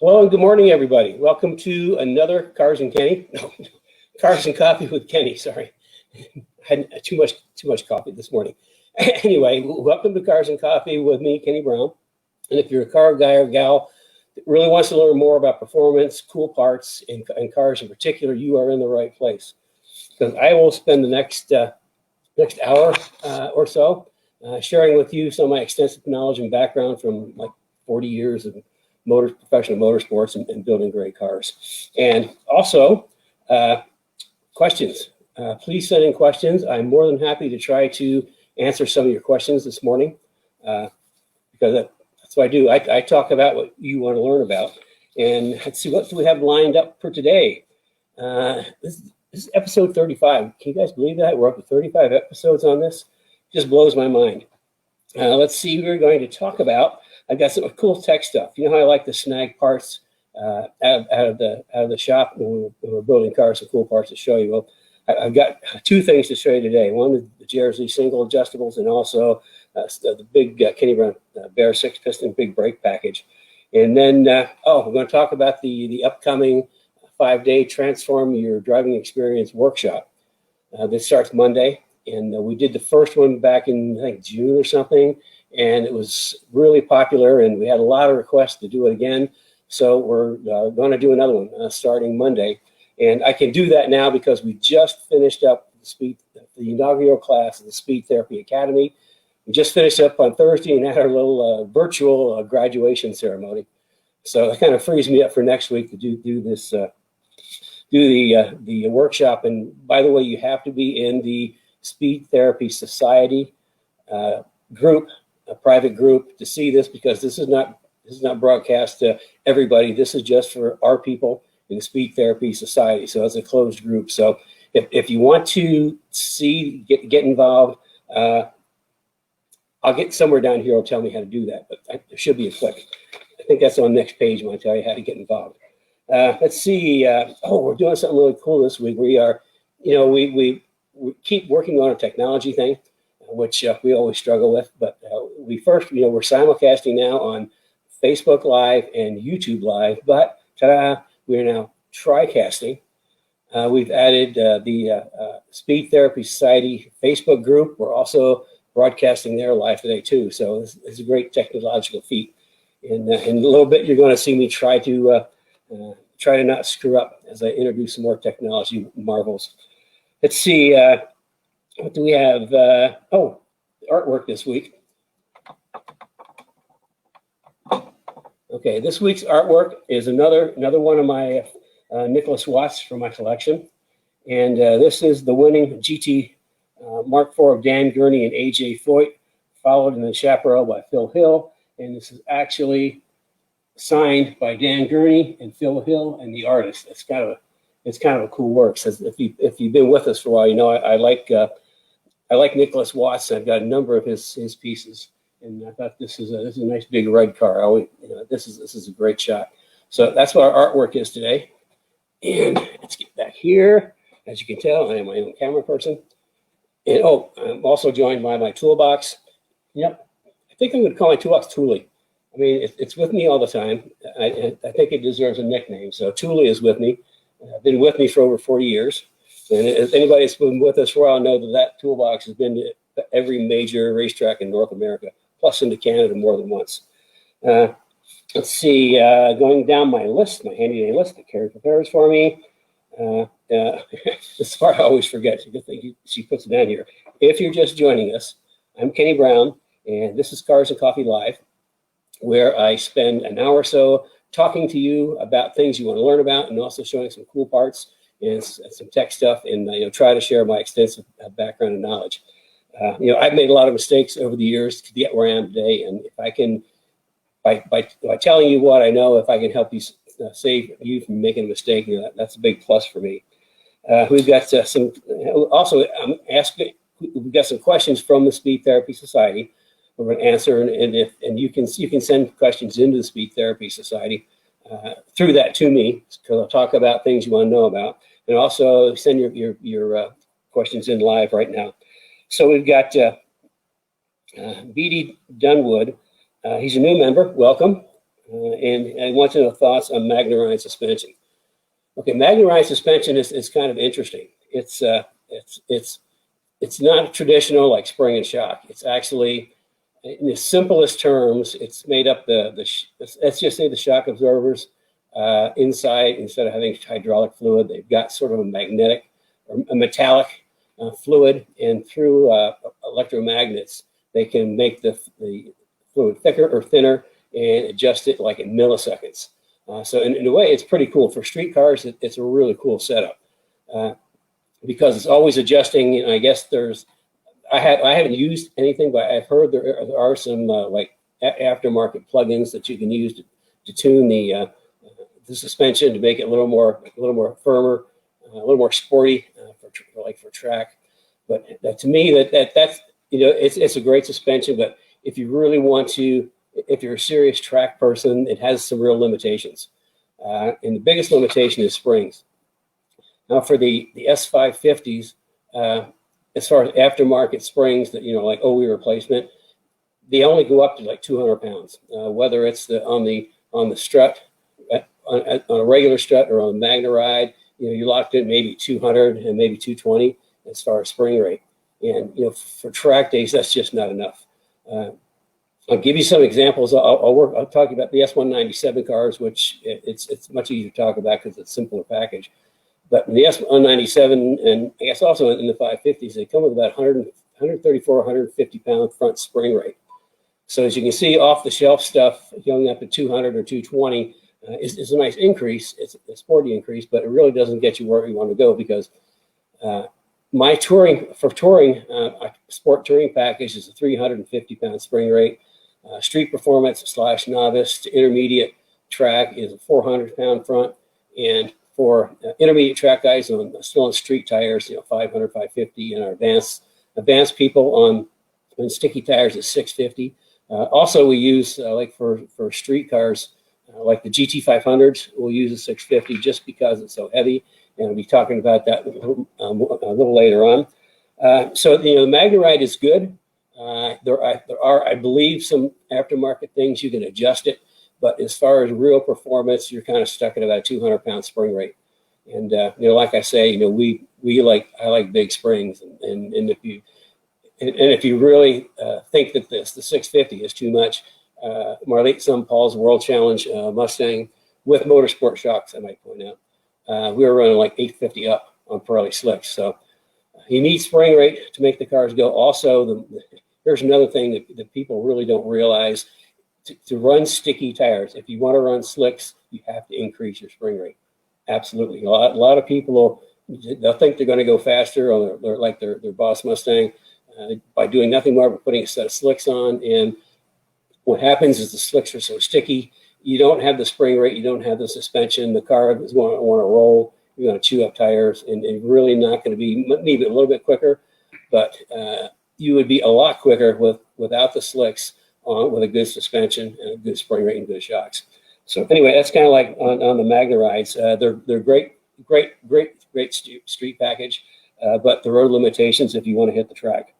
Hello and good morning, everybody. Welcome to another Cars and Coffee with Kenny. Sorry, I had too much coffee this morning. Anyway, welcome to Cars and Coffee with me, Kenny Brown. And if you're a car guy or gal that really wants to learn more about performance, cool parts, and cars in particular, you are in the right place. Because I will spend the next hour or so sharing with you some of my extensive knowledge and background from like 40 years of professional motorsports and building great cars. And also questions. Please send in questions. I'm more than happy to try to answer some of your questions this morning because that's what I do. I talk about what you want to learn about. And let's see, what do we have lined up for today? This is episode 35. Can you guys believe that? We're up to 35 episodes on this. It just blows my mind. Let's see, we're going to talk about, I've got some cool tech stuff. You know how I like to snag parts out of the shop when we're building cars, some cool parts to show you. Well, I've got two things to show you today. One is the JRZ single adjustables, and also the big Kenny Brown Baer 6-piston big brake package. And then, we're going to talk about the upcoming 5-day Transform Your Driving Experience workshop. This starts Monday, and we did the first one back in, I think, June or something. And it was really popular, and we had a lot of requests to do it again. So we're going to do another one starting Monday. And I can do that now because we just finished up the inaugural class of the Speed Therapy Academy. We just finished up on Thursday and had our little virtual graduation ceremony. So that kind of frees me up for next week to do this, the workshop. And by the way, you have to be in the Speed Therapy Society group, a private group, to see this, because this is not broadcast to everybody. This is just for our people in the Speed Therapy Society. So it's a closed group. So if you want to get involved, I'll get somewhere down here will tell me how to do that, but there should be a click. I think that's on the next page when I tell you how to get involved. Let's see. We're doing something really cool this week. We are, we keep working on a technology thing, which we always struggle with. But we're simulcasting now on Facebook Live and YouTube Live. But ta-da, we are now tri-casting. We've added the Speed Therapy Society Facebook group. We're also broadcasting there live today too. So it's a great technological feat. And in a little bit, you're going to see me try to not screw up as I introduce some more technology marvels. Let's see. What do we have? Artwork this week. Okay, this week's artwork is another one of my Nicholas Watts from my collection. And this is the winning GT Mark IV of Dan Gurney and AJ Foyt, followed in the chaparral by Phil Hill. And this is actually signed by Dan Gurney and Phil Hill and the artist. It's kind of a cool work. So if you've been with us for a while, you know I like Nicholas Watts. I've got a number of his pieces, and I thought this is a nice big red car. This is a great shot. So that's what our artwork is today. And let's get back here. As you can tell, I am my own camera person. And I'm also joined by my toolbox. Yep, I think I'm going to call my toolbox Thule. I mean, it's with me all the time. I think it deserves a nickname. So Thule is with me. Been with me for over 40 years. And if anybody that's been with us for a while know that toolbox has been to every major racetrack in North America, plus into Canada more than once. Let's see, going down my list, my handy dandy list that Carrie prepares for me. This part I always forget. She puts it down here. If you're just joining us, I'm Kenny Brown, and this is Cars and Coffee Live, where I spend an hour or so talking to you about things you want to learn about, and also showing some cool parts and some tech stuff, and try to share my extensive background and knowledge. I've made a lot of mistakes over the years to get where I am today, and if I can, by telling you what I know, if I can help you save you from making a mistake, that's a big plus for me. We've got some. Also, we've got some questions from the Speed Therapy Society. We're going to answer, and you can send questions into the Speed Therapy Society through that to me, because I'll talk about things you want to know about, and also send your questions in live right now. So we've got B.D. Dunwood. He's a new member. Welcome. And I want to know thoughts on Magnerine suspension. Okay, Magnerine suspension is kind of interesting. It's not traditional like spring and shock. It's actually, in the simplest terms, it's made up let's just say the shock absorbers inside, instead of having hydraulic fluid, they've got sort of a magnetic or a metallic fluid, and through electromagnets, they can make the fluid thicker or thinner and adjust it like in milliseconds. So in a way, it's pretty cool. For street cars, it's a really cool setup because it's always adjusting. And I guess I haven't used anything, but I've heard there are some like aftermarket plugins that you can use to tune the suspension to make it a little more firmer, a little more sporty for track. But to me, that's it's a great suspension. But if you really want to, if you're a serious track person, it has some real limitations. And the biggest limitation is springs. Now for the S550s, as far as aftermarket springs that, like OE replacement, they only go up to like 200 pounds, whether it's on the strut, on a regular strut or on the Magneride, you're locked in maybe 200 and maybe 220 as far as spring rate. And, for track days, that's just not enough. I'll give you some examples. I'll talk about the S197 cars, which it's much easier to talk about because it's a simpler package. But in the S197, and I guess also in the 550s, they come with about 134, 150 pound front spring rate. So as you can see, off the shelf stuff going up to 200 or 220 is a nice increase. It's a sporty increase, but it really doesn't get you where you want to go, because my touring sport touring package is a 350 pound spring rate. Street performance / novice to intermediate track is a 400 pound front, and for intermediate track guys still on street tires, 500, 550, and our advanced people on sticky tires is 650. Also, we use like for street cars, like the GT500s, we'll use a 650 just because it's so heavy, and we'll be talking about that a little later on. So the Magneride is good. There are, I believe, some aftermarket things you can adjust it, but as far as real performance, you're kind of stuck at about 200 pound spring rate. And like I say, I like big springs, and if you really think that the 650 is too much, Marlite Paul's World Challenge Mustang with motorsport shocks, I might point out, we were running like 850 up on Pirelli slicks. So you need spring rate to make the cars go. Also, here's another thing that people really don't realize. To run sticky tires, if you want to run slicks, you have to increase your spring rate. Absolutely. A lot of people they'll think they're going to go faster on their Boss Mustang by doing nothing more but putting a set of slicks on. And what happens is the slicks are so sticky, you don't have the spring rate, you don't have the suspension. The car is going to want to roll. You're going to chew up tires, and really not going to be maybe a little bit quicker, but you would be a lot quicker without the slicks with a good suspension and a good spring rate and good shocks. So anyway, that's kind of like on the Magnerides. They're great street package, but there are limitations if you want to hit the track.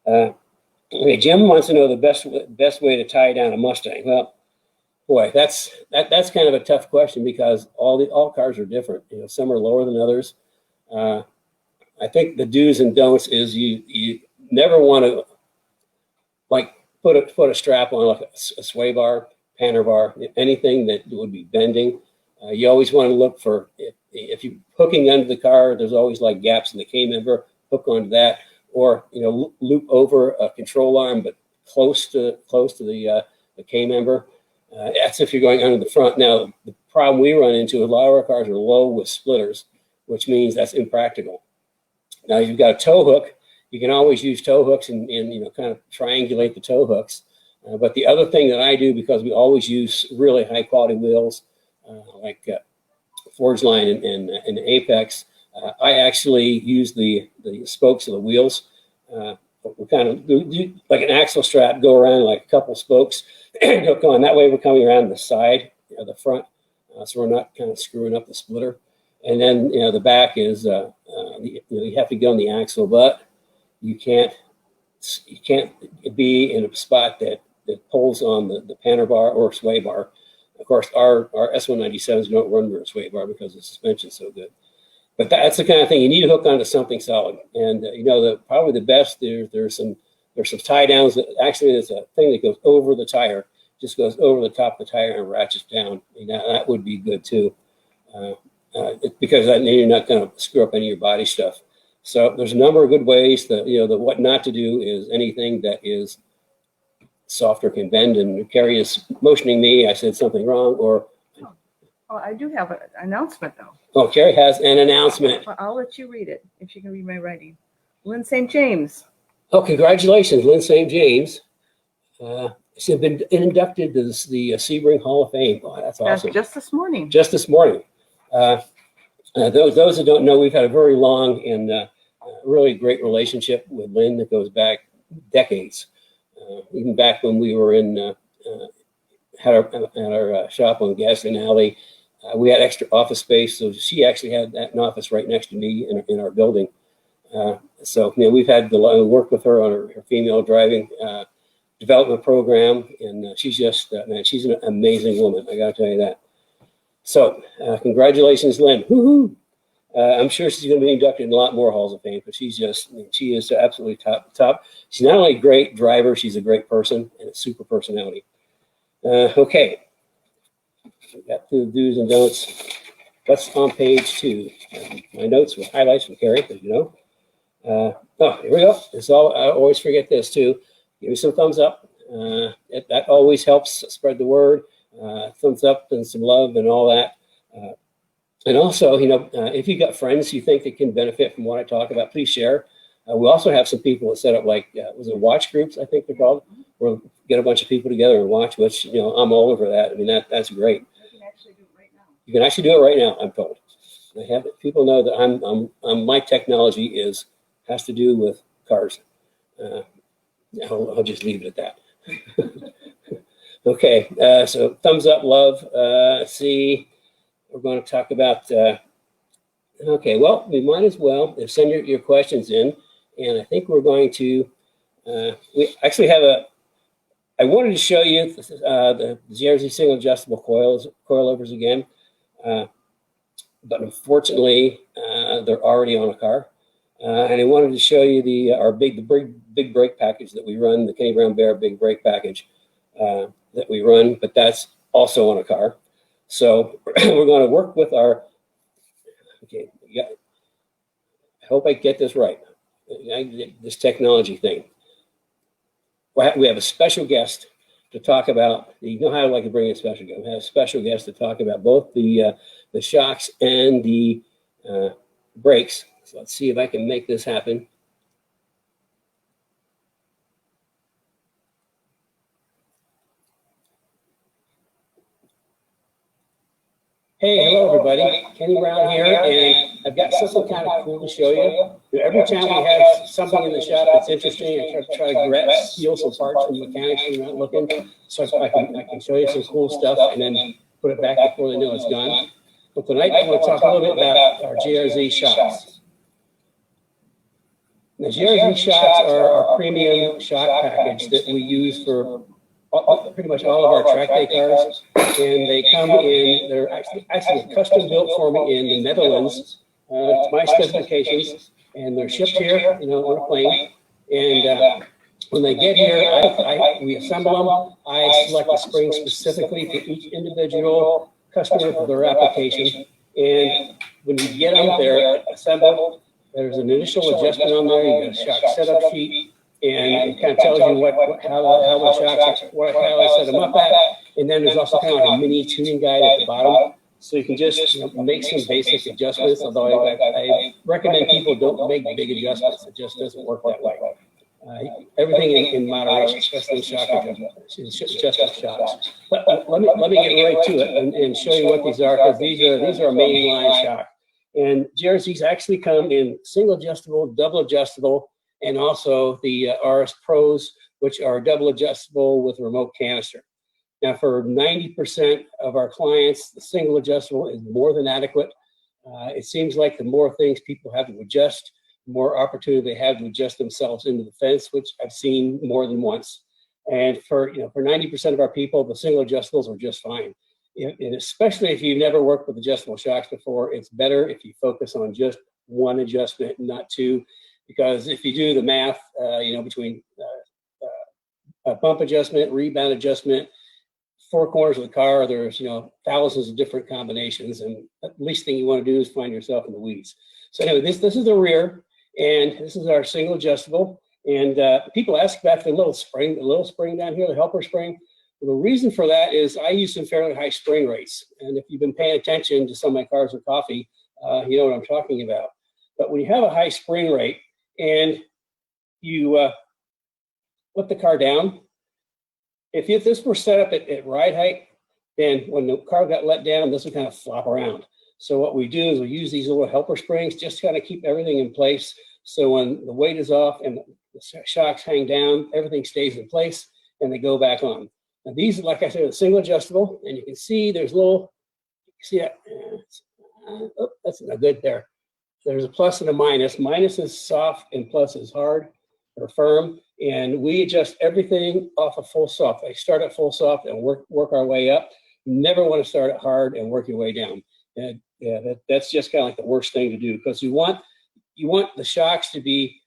Okay, Jim wants to know the best way to tie down a Mustang. Well, boy, that's kind of a tough question, because all cars are different. Some are lower than others. I think the do's and don'ts is you never want to like put a strap on like a sway bar, panner bar, anything that would be bending. You always want to look for, if you're hooking under the car, there's always like gaps in the K-member, hook onto that, or loop over a control arm but close to the K-member. That's if you're going under the front. Now, the problem we run into, a lot of our cars are low with splitters, which means that's impractical. Now, you've got a tow hook. You can always use tow hooks and kind of triangulate the tow hooks. But the other thing that I do, because we always use really high quality wheels, like Forge Line and Apex, I actually use the spokes of the wheels. We kind of do like an axle strap, go around like a couple spokes, and hook on. That way we're coming around the side, the front, so we're not kind of screwing up the splitter. And then the back is you have to get on the axle, but you can't be in a spot that pulls on the panner bar or sway bar, Of course, our S197s don't run rear sway bar because the suspension's so good. But that's the kind of thing you need to hook onto something solid. And you know, probably the best there's some tie downs. Actually, there's a thing that goes over the tire, just goes over the top of the tire and ratchets down. And that would be good too, because then you're not going to screw up any of your body stuff. So there's a number of good ways. The what not to do is anything that is soft or can bend. And Carrie is motioning me. I said something wrong, or. Oh, I do have an announcement though. Oh, Carrie has an announcement. I'll let you read it if you can read my writing. Lynn St. James. Oh, congratulations, Lynn St. James. She's been inducted to the Sebring Hall of Fame. Oh, that's awesome. Just this morning. Just this morning. Those that don't know, we've had a very long and really great relationship with Lynn that goes back decades. Even back when we were had our shop on Gasoline Alley, we had extra office space, so she actually had an office right next to me in our building. So we've had the work with her on her female driving development program, and she's just she's an amazing woman. I got to tell you that. So congratulations, Lynn. Woohoo! I'm sure she's going to be inducted in a lot more halls of fame, but she is absolutely top. She's not only a great driver, she's a great person and a super personality. Okay, we got through the do's and don'ts. That's on page 2. My notes with highlights from Carrie, as you know. Oh, here we go. I always forget this too. Give me some thumbs up. That always helps spread the word. Thumbs up and some love and all that. And also, if you got friends you think that can benefit from what I talk about, please share. We also have some people that set up was it watch groups, I think they're called, where get a bunch of people together and watch, which, I'm all over that. I mean, that's great. You can actually do it right now. You can actually do it right now, I'm told. People know that my technology has to do with cars. I'll just leave it at that. Okay, so thumbs up, love. Let's see. We're going to talk about, okay, well, we might as well send your questions in. And I think we're going to, we actually have I wanted to show you the ZRZ single adjustable coilovers again. But unfortunately, they're already on a car. And I wanted to show you the big brake package that we run, the Kenny Brown Bear big brake package that we run, but that's also on a car. So we're going to work with okay, I hope I get this right, this technology thing. We have a special guest to talk about, you know how I like to bring in special guests. We have a special guest to talk about both the shocks and the brakes. So let's see if I can make this happen. Hey, hello everybody. Kenny Brown here, and I've got something kind of cool to show you. Every time we have something in the shop that's interesting, I try to steal some parts from mechanics who are not looking, so I can show you some cool stuff and then put it back before they know it's gone. But tonight I want to talk a little bit about our GRZ shocks. The GRZ shocks are our premium shock package that we use for pretty much all of our track day cars, and they come in, they're actually custom built for me in the Netherlands to my specifications, and they're shipped here, on a plane. And when they get here, we assemble them. I select a spring specifically for each individual customer for their application. And when you get them, they're assembled. There's an initial adjustment on there. You get a shock setup sheet. And it kind of tells you how the shocks, how I set them up at. And then there's also kind of like a mini tuning guide at the bottom. So you can just make some basic adjustments, although I recommend people don't make big adjustments. It just doesn't work that way. Everything in moderation, especially shock adjustment shocks. But let me get right to it and show you what these are, because these are a mainline shock. And GRZs actually come in single adjustable, double adjustable, and also the RS Pros, which are double adjustable with remote canister. Now, for 90% of our clients, the single adjustable is more than adequate. It seems like the more things people have to adjust, the more opportunity they have to adjust themselves into the fence, which I've seen more than once. And for 90% of our people, the single adjustables are just fine. And especially if you've never worked with adjustable shocks before, it's better if you focus on just one adjustment, not two, because if you do the math, between a bump adjustment, rebound adjustment, four corners of the car, there's thousands of different combinations, and the least thing you want to do is find yourself in the weeds. So anyway, this is the rear, and this is our single adjustable. And people ask about the little spring down here, the helper spring. Well, the reason for that is I use some fairly high spring rates, and if you've been paying attention to some of my cars with coffee, you know what I'm talking about. But when you have a high spring rate and you put the car down, if this were set up at ride height, then when the car got let down, this would kind of flop around. So what we do is we use these little helper springs just to kind of keep everything in place. So when the weight is off and the shocks hang down, everything stays in place and they go back on. Now these, like I said, are single adjustable, and you can see there's see that? Oh, that's not good there. There's a plus and a minus. Minus is soft and plus is hard or firm. And we adjust everything off of full soft. I start at full soft and work our way up. You never want to start at hard and work your way down. And that's just kind of like the worst thing to do, because you want the shocks to be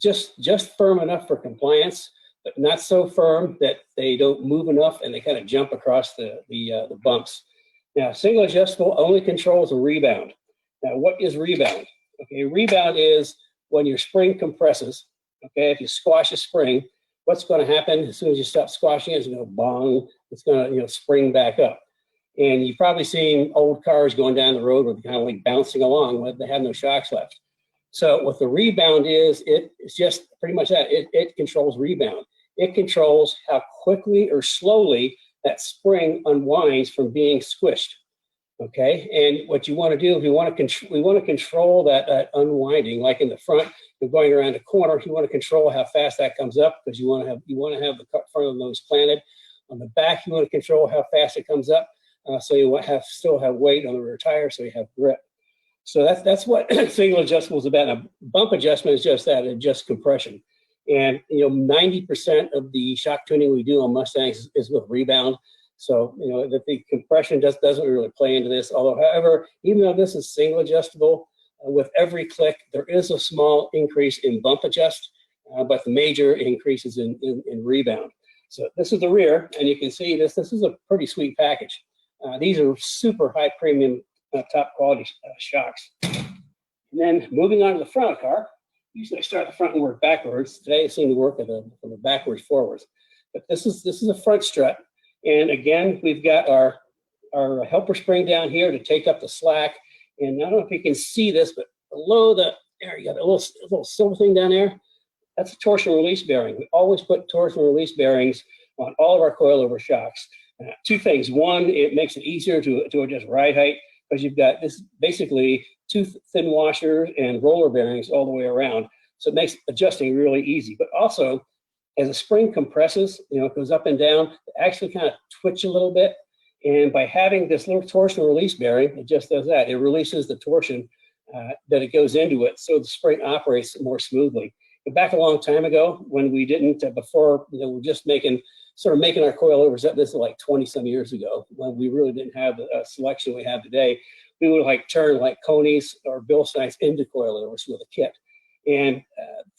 just firm enough for compliance, but not so firm that they don't move enough and they kind of jump across the bumps. Now, single adjustable only controls a rebound. Now, what is rebound? Okay, rebound is when your spring compresses. Okay, if you squash a spring, what's going to happen as soon as you stop squashing it? It's going to bong. It's going to spring back up. And you've probably seen old cars going down the road with kind of like bouncing along when they have no shocks left. So what the rebound is, it's just pretty much that. It controls rebound. It controls how quickly or slowly that spring unwinds from being squished. Okay, and what you want to do, we want to control that unwinding. Like in the front, you're going around a corner, you want to control how fast that comes up, because you want to have the front of the nose planted. On the back, you want to control how fast it comes up, so you still have weight on the rear tire, so you have grip. So that's what single adjustable is about. A bump adjustment is just that, it's just compression. And 90% of the shock tuning we do on Mustangs is with rebound. So that the compression doesn't really play into this. Although, however, even though this is single adjustable, with every click there is a small increase in bump adjust, but the major increase is in rebound. So this is the rear, and you can see this is a pretty sweet package. These are super high premium, top quality shocks. And then moving on to the front of the car, usually I start at the front and work backwards. Today I seem to work from the backwards forwards. But this is a front strut. And again, we've got our helper spring down here to take up the slack. And I don't know if you can see this, but below there you got a little silver thing down there. That's a torsional release bearing. We always put torsional release bearings on all of our coil-over shocks. Two things. One, it makes it easier to adjust ride height, because you've got this basically two thin washers and roller bearings all the way around. So it makes adjusting really easy. But also, as the spring compresses, it goes up and down, it actually kind of twitch a little bit. And by having this little torsional release bearing, it just does that. It releases the torsion that it goes into it, so the spring operates more smoothly. But back a long time ago, when we didn't, before, we're just making our coilovers up. This is like 20 some years ago, when we really didn't have the selection we have today. We would turn like Conies or Bill Snites into coilovers with a kit. And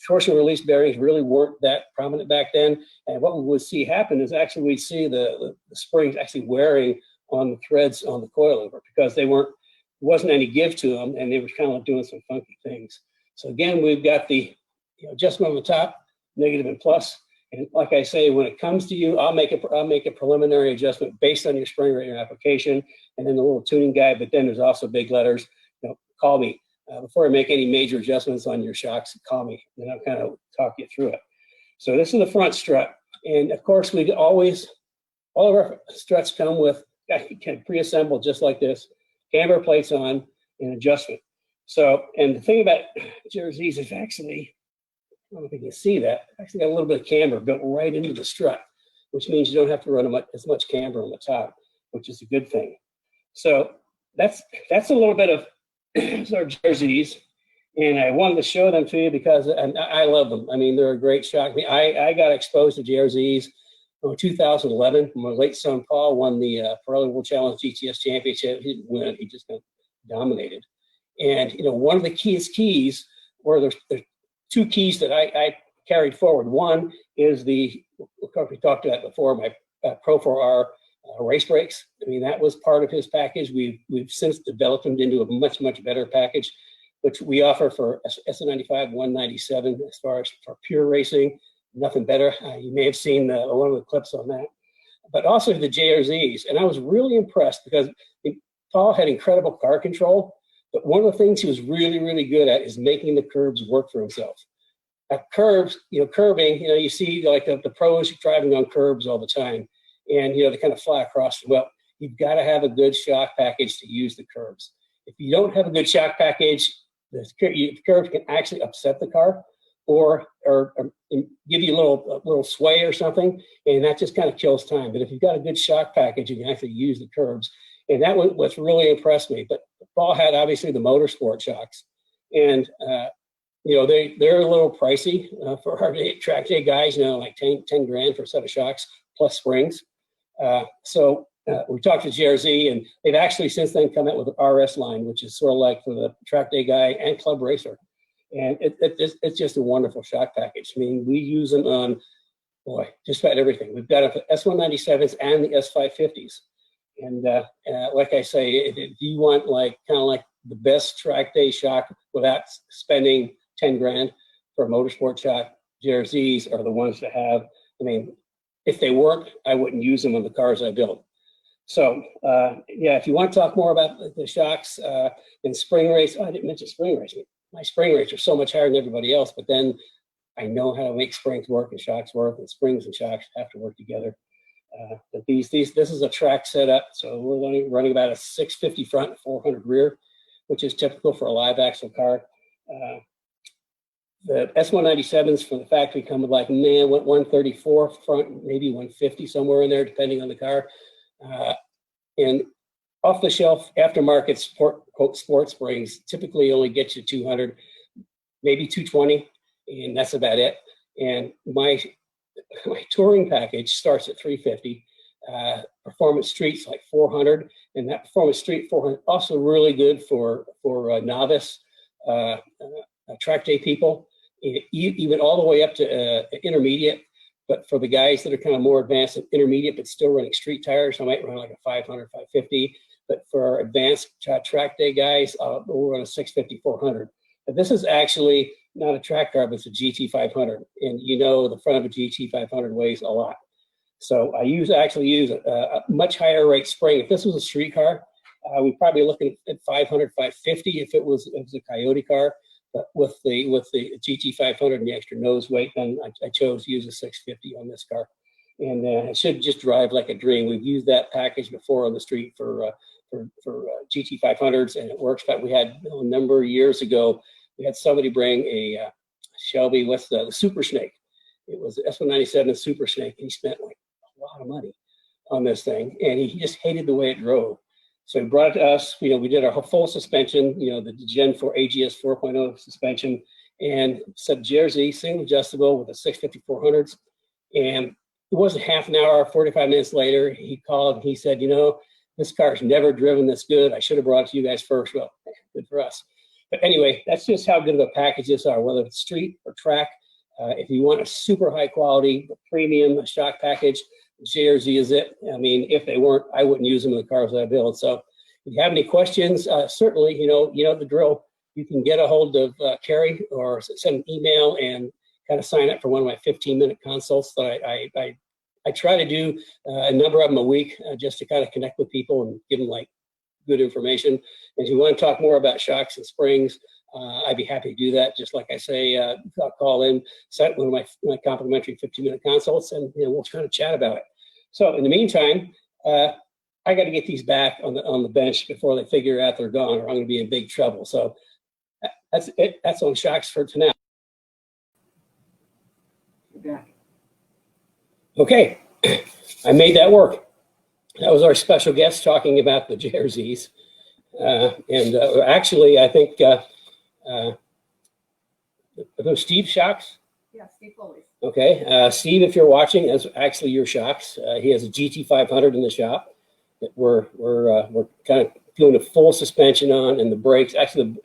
torsional release bearings really weren't that prominent back then. And what we would see happen is actually we'd see the springs actually wearing on the threads on the coilover, because there wasn't any give to them, and they were kind of doing some funky things. So again, we've got the adjustment on the top, negative and plus. And like I say, when it comes to you, I'll make a preliminary adjustment based on your spring rate and application, and then the little tuning guide. But then there's also big letters. Call me. Before I make any major adjustments on your shocks, call me, and I'll kind of talk you through it. So this is the front strut. And of course, all of our struts come with, pre-assembled just like this, camber plates on, and adjustment. So, and the thing about jerseys is actually, I don't know if you can see that, actually got a little bit of camber built right into the strut, which means you don't have to run as much camber on the top, which is a good thing. So that's a little bit of our jerseys, and I wanted to show them to you because I love them. I mean, they're a great shock. I got exposed to jerseys 2011. My late son Paul won the Pirelli World Challenge GTS Championship. He didn't win; he just got dominated. And one of the keys were there's two keys that I carried forward. One is we talked about before, my Pro 4R race brakes. I mean, that was part of his package. We've since developed them into a much better package, which we offer for S95 197 as far as for pure racing. Nothing better. You may have seen one of the clips on that, but also the JRZs. And I was really impressed because Paul had incredible car control, but one of the things he was really good at is making the curbs work for himself. Curbs, curbing, you see like the pros driving on curbs all the time, and they kind of fly across. Well, you've got to have a good shock package to use the curbs. If you don't have a good shock package, the curbs can actually upset the car, or give you a little sway or something, and that just kind of kills time. But if you've got a good shock package, you can actually use the curbs, and that was what's really impressed me. But Paul had obviously the motorsport shocks, and they're a little pricey for our track day guys. Like 10 grand for a set of shocks plus springs. So we talked to JRZ, and they've actually since then come out with an RS line, which is sort of like for the track day guy and club racer. And it's just a wonderful shock package. I mean, we use them on, just about everything. We've got the S197s and the S550s. And like I say, if you want kind of like the best track day shock without spending 10 grand for a motorsport shock, JRZs are the ones to have. I mean, if they work, I wouldn't use them on the cars I build. So if you want to talk more about the shocks and spring race, I didn't mention spring racing. My spring rates are so much higher than everybody else, but then I know how to make springs work and shocks work, and springs and shocks have to work together. But this is a track setup, so we're running about a 650 front, 400 rear, which is typical for a live axle car. The S197s from the factory come with 134 front, maybe 150 somewhere in there, depending on the car. And off-the-shelf aftermarket sport springs typically only get you 200, maybe 220, and that's about it. And my touring package starts at 350. Performance Street's like 400, and that Performance Street 400 also really good for novice track day people, even all the way up to intermediate. But for the guys that are kind of more advanced and intermediate, but still running street tires, I might run like a 500, 550. But for our advanced track day guys, we'll run a 650, 400. But this is actually not a track car, but it's a GT500. And the front of a GT500 weighs a lot. So I actually use a much higher rate spring. If this was a street car, we'd probably be looking at 500, 550 if it was a Coyote car. But with the GT500 and the extra nose weight, then I chose to use a 650 on this car. And it should just drive like a dream. We've used that package before on the street for GT500s, and it works. But we had a number of years ago, we had somebody bring a Shelby with the Super Snake. It was the S197 Super Snake, and he spent like a lot of money on this thing, and he just hated the way it drove. So he brought it to us. We did our full suspension, the Gen 4 AGS 4.0 suspension, and said JRZ single adjustable with a 650 400s. And it wasn't half an hour, 45 minutes later, he called and he said, this car's never driven this good. I should have brought it to you guys first. Well, good for us. But anyway, that's just how good of a package this are, whether it's street or track. If you want a super high quality, premium shock package, JRZ is it. I mean, if they weren't, I wouldn't use them in the cars that I build. So if you have any questions, certainly, you know the drill. You can get a hold of Carrie or send an email and kind of sign up for one of my 15-minute consults that I try to do a number of them a week just to kind of connect with people and give them good information. And if you want to talk more about shocks and springs, I'd be happy to do that. Just like I say, I'll call in, set one of my complimentary 15-minute consults, and we'll try to chat about it. So in the meantime, I got to get these back on the bench before they figure out they're gone, or I'm going to be in big trouble. So that's it. That's on shocks for tonight. Okay, I made that work. That was our special guest talking about the JRZs. Actually, I think are those Steve shocks? Yeah, Steve Foley's. Okay, Steve, if you're watching, that's actually your shocks. He has a GT500 in the shop that we're kind of doing a full suspension on, and the brakes. Actually,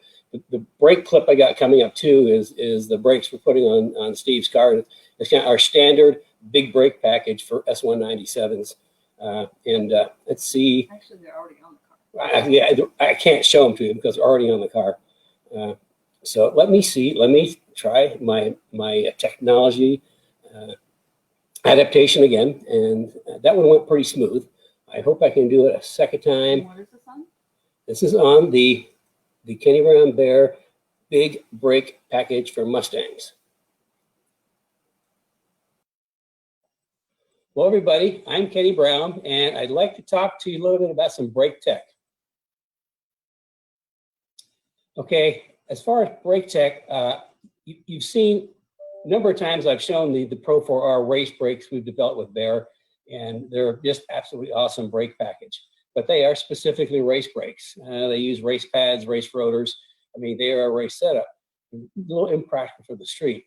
the brake clip I got coming up too is the brakes we're putting on Steve's car. It's kind of our standard big brake package for S197s. Let's see. Actually, they're already on the car. Yeah, I can't show them to you because they're already on the car. So let me see. Let me try my technology adaptation again, and that one went pretty smooth. I hope I can do it a second time. What is this on? This is on the Kenny Brown Bear big brake package for Mustangs. Well, everybody, I'm Kenny Brown, and I'd like to talk to you a little bit about some brake tech. Okay, as far as brake tech, you've seen a number of times I've shown the Pro 4R race brakes we've developed with Baer, and they're just absolutely awesome brake package. But they are specifically race brakes. They use race pads, race rotors. I mean, they are a race setup. A little impractical for the street.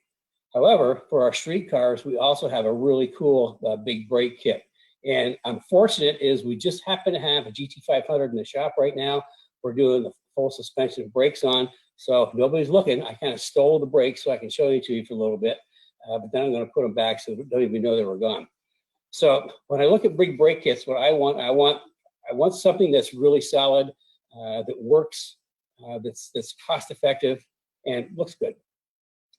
However, for our street cars, we also have a really cool big brake kit. And unfortunate is we just happen to have a GT500 in the shop right now. We're doing the full suspension of brakes on. So if nobody's looking, I kind of stole the brakes so I can show you to you for a little bit. But then I'm going to put them back so they don't even know they were gone. So when I look at big brake kits, what I want something that's really solid, that works, that's cost effective, and looks good.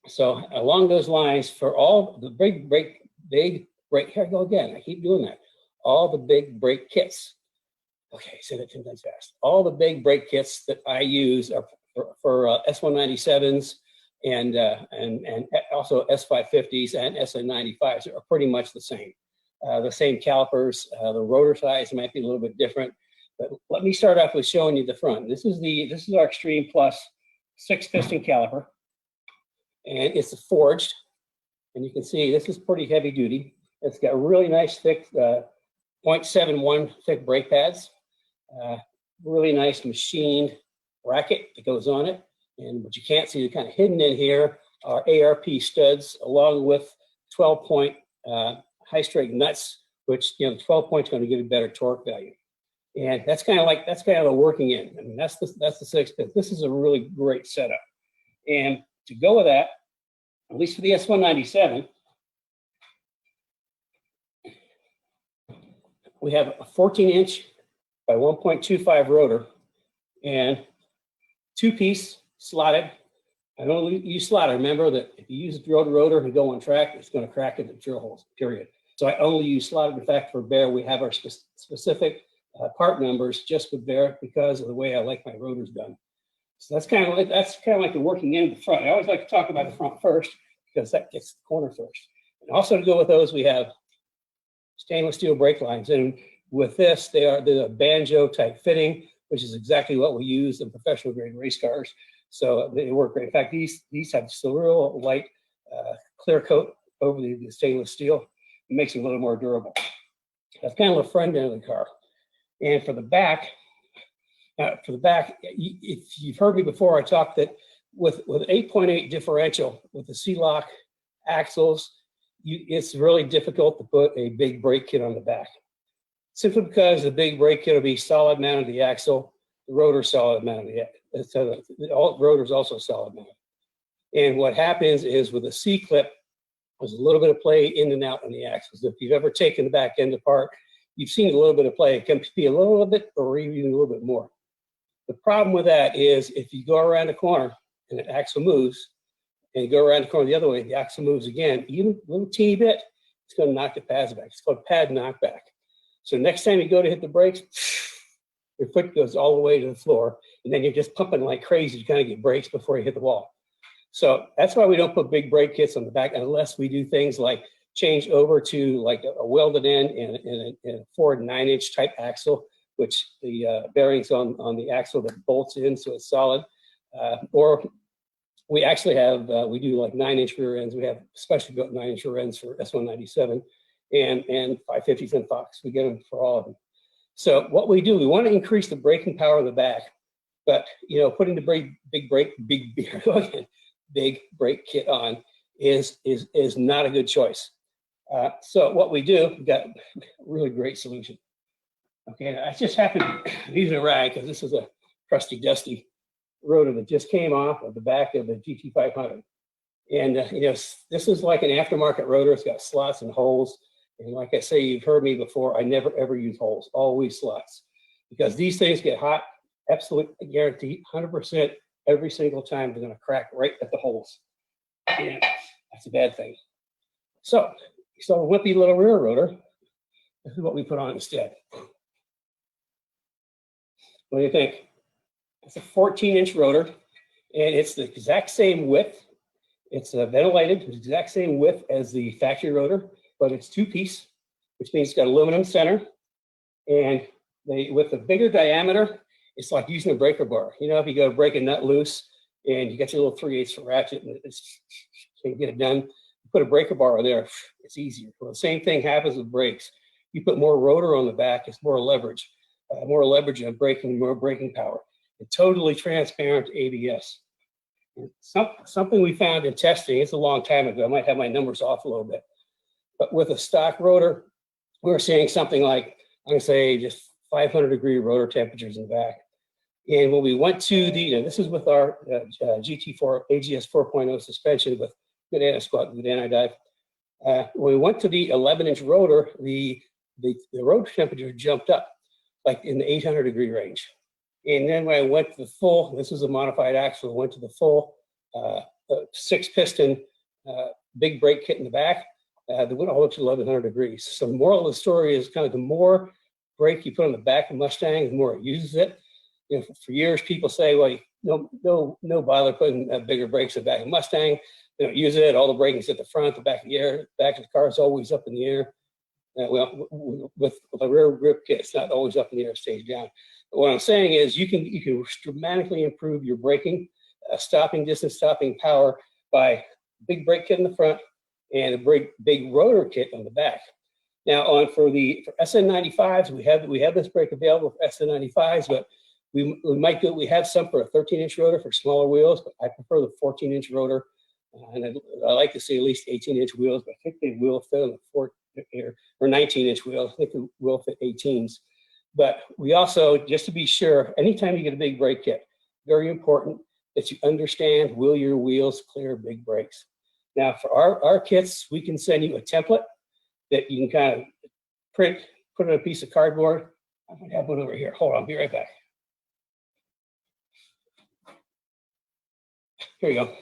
So along those lines, for all the big brake, here I go again, I keep doing that. All the big brake kits. Okay, say that 10 times fast. All the big brake kits that I use are for S197s and also S550s and SN95s are pretty much the same calipers. The rotor size might be a little bit different, but let me start off with showing you the front. This is our Extreme Plus 6-piston caliper, and it's forged, and you can see this is pretty heavy duty. It's got really nice thick 0.71 thick brake pads, really nice machined bracket that goes on it, and what you can't see, kind of hidden in here, are ARP studs along with 12-point high straight nuts, which 12 points going to give you better torque value, and that's kind of the working end. I mean, that's the 6-piston. This is a really great setup, and to go with that, at least for the S197, we have a 14-inch by 1.25 rotor and 2-piece slotted. I don't use slotted. Remember that if you use a drilled rotor and go on track, it's going to crack into drill holes, period. So I only use slotted. In fact, for Baer, we have our specific part numbers just with Baer because of the way I like my rotors done. So that's kind of like the working end of the front. I always like to talk about the front first because that gets the corner first. And also to go with those, we have stainless steel brake lines. And with this, they're a banjo type fitting, which is exactly what we use in professional grade race cars. So they work great. In fact, these have still real light clear coat over the stainless steel. It makes it a little more durable. That's kind of the front end of the car. And for the back, if you've heard me before, I talked that with 8.8 differential with the C-lock axles, it's really difficult to put a big brake kit on the back. Simply because the big brake kit will be solid mounted to the axle, the rotor solid mounted to the so the rotor is also solid mounted. And what happens is with a C-clip, there's a little bit of play in and out on the axles. If you've ever taken the back end apart, you've seen a little bit of play. It can be a little bit or even a little bit more. The problem with that is if you go around a corner and the axle moves, and you go around the corner the other way, the axle moves again, even a little teeny bit, it's going to knock the pads back. It's called pad knockback. So next time you go to hit the brakes, your foot goes all the way to the floor, and then you're just pumping like crazy to kind of get brakes before you hit the wall. So that's why we don't put big brake kits on the back unless we do things like change over to like a welded end and a forward 9-inch type axle, which the bearings on the axle that bolts in so it's solid. Or we actually have, we do like 9-inch rear ends. We have specially built 9-inch rear ends for S197 and 550s and Fox. We get them for all of them. So what we do, we want to increase the braking power of the back, but putting the big brake kit on is not a good choice. So what we do, we've got a really great solution. Okay, I just happened to use a rag because this is a crusty, dusty rotor that just came off of the back of the GT500. And you know, this is like an aftermarket rotor. It's got slots and holes. And like I say, you've heard me before, I never ever use holes, always slots. Because these things get hot, absolutely guaranteed, 100% every single time they're gonna crack right at the holes. And that's a bad thing. So a wimpy little rear rotor, this is what we put on instead. What do you think? It's a 14-inch rotor, and it's the exact same width. It's ventilated, the exact same width as the factory rotor, but it's two-piece, which means it's got aluminum center. And with a bigger diameter, it's like using a breaker bar. You know, if you go to break a nut loose and you got your little 3/8 ratchet and it's can't get it done, you put a breaker bar there, it's easier. Well, the same thing happens with brakes. You put more rotor on the back, it's more leverage on braking, more braking power. And totally transparent ABS. And something we found in testing, it's a long time ago, I might have my numbers off a little bit, but with a stock rotor, we were seeing something like, I'm gonna say just 500-degree rotor temperatures in the back. And when we went to this is with our GT4 AGS 4.0 suspension with good anti-squat, good anti-dive. When we went to the 11-inch rotor, the rotor temperature jumped up like in the 800-degree range. And then when I went to the full, this is a modified axle, went to the full 6-piston big brake kit in the back, they went all the way to 1100 degrees. So the moral of the story is kind of the more brake you put on the back of Mustang, the more it uses it. You know, for years people say, well, no bother putting bigger brakes in the back of Mustang. They don't use it. All the braking's at the front, the back of the car is always up in the air. Well, with a rear grip kit, it's not always up in the air, it stays down. But what I'm saying is you can dramatically improve your braking, stopping distance, stopping power by big brake kit in the front and a big rotor kit on the back. Now for SN95s, we have this brake available for SN95s, but we have some for a 13-inch rotor for smaller wheels, but I prefer the 14-inch rotor. And I like to see at least 18-inch wheels, but I think they will fit on the or 19-inch wheels. I think they will fit 18s. But we also, just to be sure, anytime you get a big brake kit, very important that you understand, will your wheels clear big brakes? Now, for our kits, we can send you a template that you can kind of print, put on a piece of cardboard. I'm gonna have one over here. Hold on, I'll be right back. Here you go.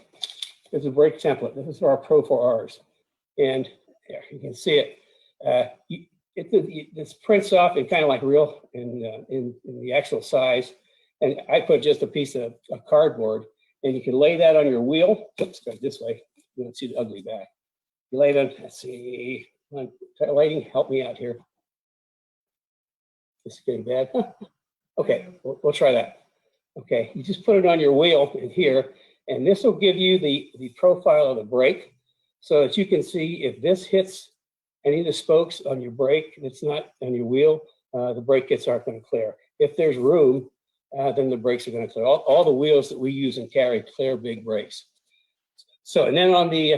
There's a brake template. This is for our Pro 4Rs. And there, you can see it. This prints off in kind of like real in the actual size. And I put just a piece of cardboard, and you can lay that on your wheel. Oops, go this way. You don't see the ugly back. You lay it on, let's see, lighting, help me out here. This is getting bad. Okay, we'll try that. Okay, you just put it on your wheel in here, and this will give you the profile of the brake so that you can see if this hits any of the spokes on your brake that's not on your wheel, the brake kits aren't going to clear. If there's room, then the brakes are going to clear. All the wheels that we use and carry clear big brakes. So, and then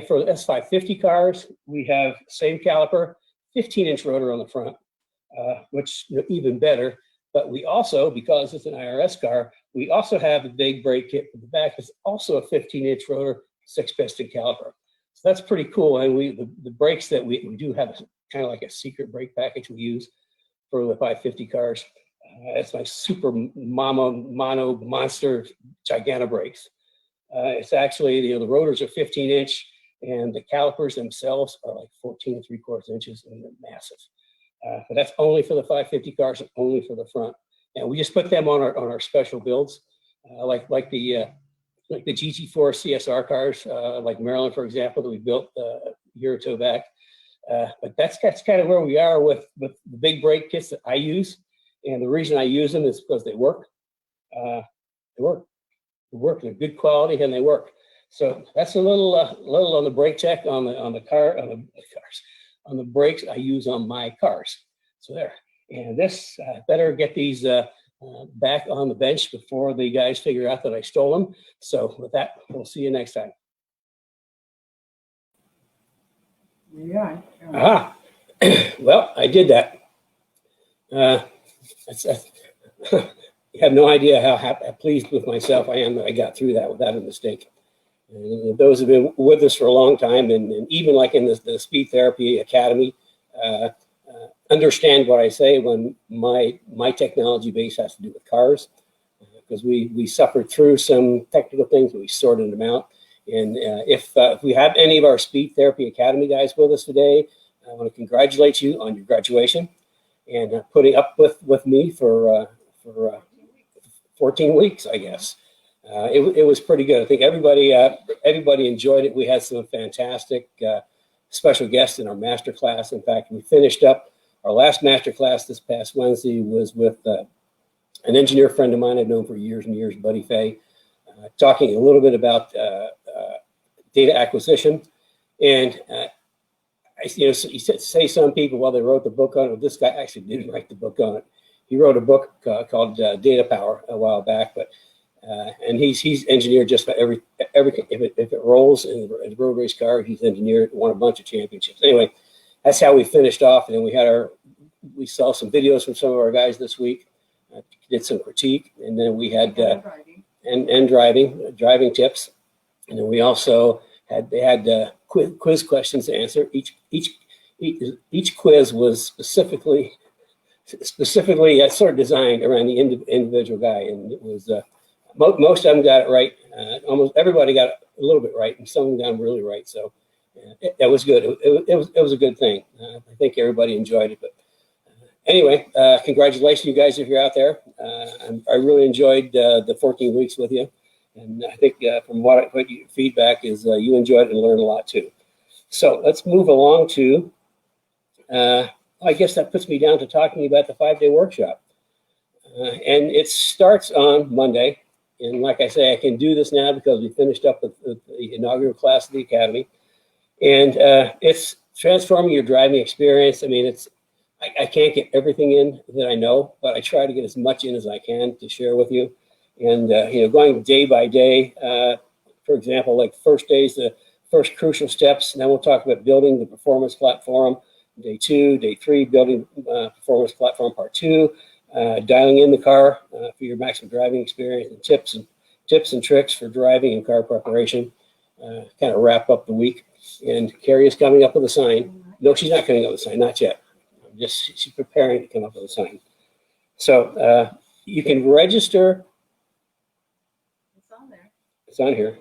for the S550 cars, we have same caliper, 15-inch rotor on the front, which even better. But we also, because it's an IRS car, we also have a big brake kit for the back. It's also a 15-inch rotor, 6-piston caliper. So that's pretty cool. And the brakes that we do have kind of like a secret brake package we use for the 550 cars. It's my super mono monster Giganta brakes. It's actually, the rotors are 15-inch and the calipers themselves are like 14 3/4 inches and they're massive. But that's only for the 550 cars and only for the front. And we just put them on our special builds, like the GT4 CSR cars, like Maryland, for example, that we built a year or two back. But that's kind of where we are with the big brake kits that I use. And the reason I use them is because they work. They're good quality and they work. So that's a little on the brake check on the brakes I use on my cars. So there. And this better get these back on the bench before the guys figure out that I stole them. So with that, we'll see you next time. Yeah. Ah, well, I did that. You have no idea how pleased with myself I am that I got through that without a mistake. And those have been with us for a long time, and even like in the Speed Therapy Academy, understand what I say when my technology base has to do with cars, because we suffered through some technical things, but we sorted them out. And if we have any of our Speed Therapy Academy guys with us today, I want to congratulate you on your graduation and putting up with me for 14 weeks, I guess. It was pretty good. I think everybody enjoyed it. We had some fantastic special guests in our master class. In fact, we finished up our last master class this past Wednesday was with an engineer friend of mine I've known for years and years, Buddy Fay, talking a little bit about data acquisition. And you say some people, well, they wrote the book on it. Well, this guy actually didn't write the book on it. He wrote a book called Data Power a while back, but and he's engineered just about everything. If it rolls in a road race car, he's engineered, won a bunch of championships. Anyway, that's how we finished off, and then we saw some videos from some of our guys this week, did some critique, and then we had and driving tips, and then we also had quiz questions to answer. Each quiz was specifically sort of designed around the individual guy, and it was most of them got it right. Almost everybody got it a little bit right, and some of them got them really right. So it was good. It was a good thing. I think everybody enjoyed it. But anyway, congratulations, you guys, if you're out there. I really enjoyed the 14 weeks with you, and I think from what your feedback is, you enjoyed it and learned a lot too. So let's move along to. I guess that puts me down to talking about the 5-day workshop. And it starts on Monday. And like I say, I can do this now because we finished up with the inaugural class of the Academy. And it's transforming your driving experience. I mean, I can't get everything in that I know, but I try to get as much in as I can to share with you. And, going day by day, for example, like first day's the first crucial steps. And then we'll talk about building the performance platform. Day 2, day 3, building performance platform part 2, dialing in the car for your maximum driving experience, and tips and tricks for driving and car preparation. Kind of wrap up the week. And Carrie is coming up with a sign. No, she's not coming up with a sign, not yet. She's preparing to come up with a sign. So you can register. It's on there. It's on here.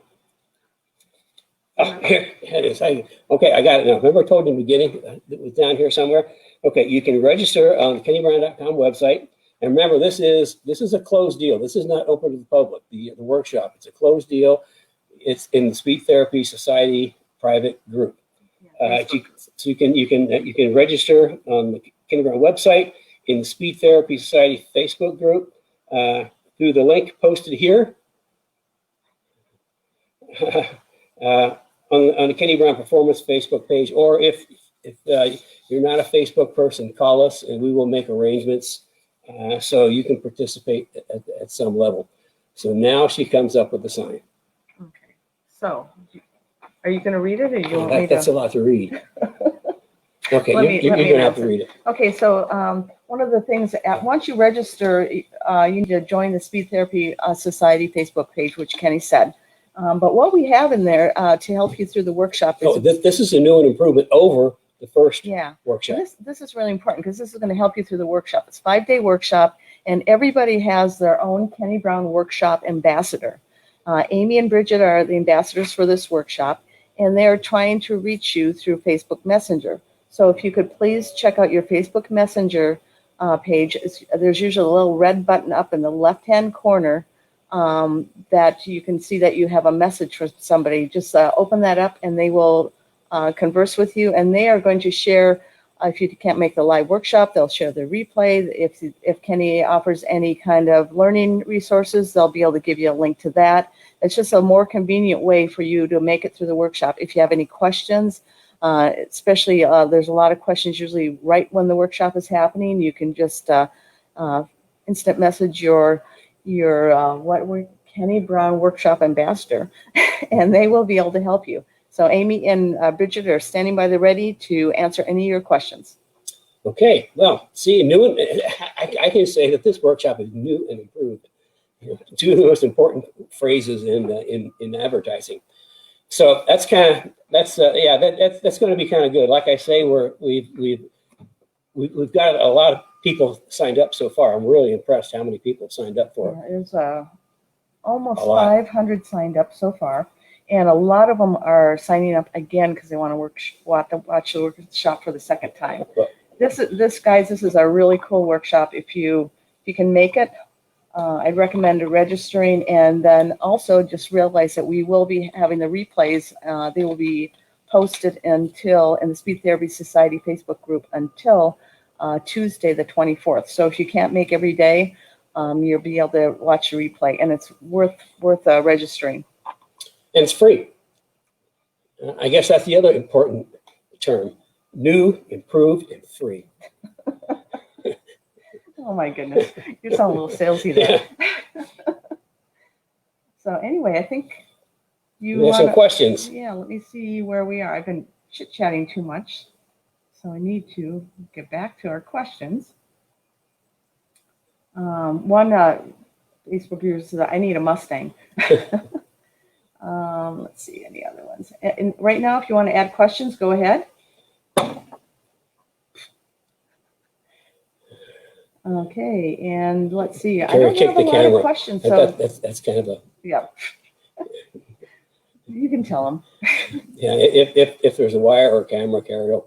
Oh, here it is. Okay, I got it now. Remember I told you in the beginning it was down here somewhere? Okay, you can register on the KennyBrown.com website. And remember, this is a closed deal. This is not open to the public, the workshop. It's a closed deal. It's in the Speed Therapy Society private group. So you can register on the Kenny Brown website, in the Speed Therapy Society Facebook group, through the link posted here. On the Kenny Brown Performance Facebook page, or if you're not a Facebook person, call us and we will make arrangements so you can participate at some level. So now she comes up with the sign. Okay. So, are you going to read it, or you want me to? That's a lot to read. Okay, you're going to have to read it. Okay, so one of the things, once you register, you need to join the Speed Therapy Society Facebook page, which Kenny said. But what we have in there to help you through the workshop is this is a new and improvement over the first workshop. This is really important because this is going to help you through the workshop. It's a 5-day workshop, and everybody has their own Kenny Brown workshop ambassador. Amy and Bridget are the ambassadors for this workshop, and they are trying to reach you through Facebook Messenger. So if you could please check out your Facebook Messenger page. There's usually a little red button up in the left-hand corner that you can see that you have a message for somebody. Just open that up and they will converse with you, and they are going to share, if you can't make the live workshop, they'll share the replay. If Kenny offers any kind of learning resources, they'll be able to give you a link to that. It's just a more convenient way for you to make it through the workshop. If you have any questions, especially there's a lot of questions usually right when the workshop is happening, you can just instant message your Kenny Brown Workshop Ambassador, and they will be able to help you. So Amy and Bridget are standing by the ready to answer any of your questions. Okay, well, see, new and I can say that this workshop is new and improved. Two of the most important phrases in advertising. So that's kind of that's going to be kind of good. Like I say, we've got a lot of people signed up so far. I'm really impressed how many people signed up for it. Yeah, there's almost 500 signed up so far, and a lot of them are signing up again because they want to watch the workshop for the second time. Guys, this is a really cool workshop. If you can make it, I'd recommend registering, and then also just realize that we will be having the replays. They will be posted in the Speed Therapy Society Facebook group until Tuesday the 24th. So if you can't make every day, you'll be able to watch the replay, and it's worth registering. And it's free. I guess that's the other important term. New, improved, and free. Oh my goodness, you sound a little salesy there. Yeah. So anyway, I think we have some questions. Yeah, let me see where we are. I've been chit-chatting too much, so I need to get back to our questions. One Facebook user says, I need a Mustang. Let's see, any other ones? And right now, if you want to add questions, go ahead. Okay, and let's see. I don't have a lot of questions. So that's kind of a... Yeah. You can tell them. Yeah, if there's a wire or a camera, carry it,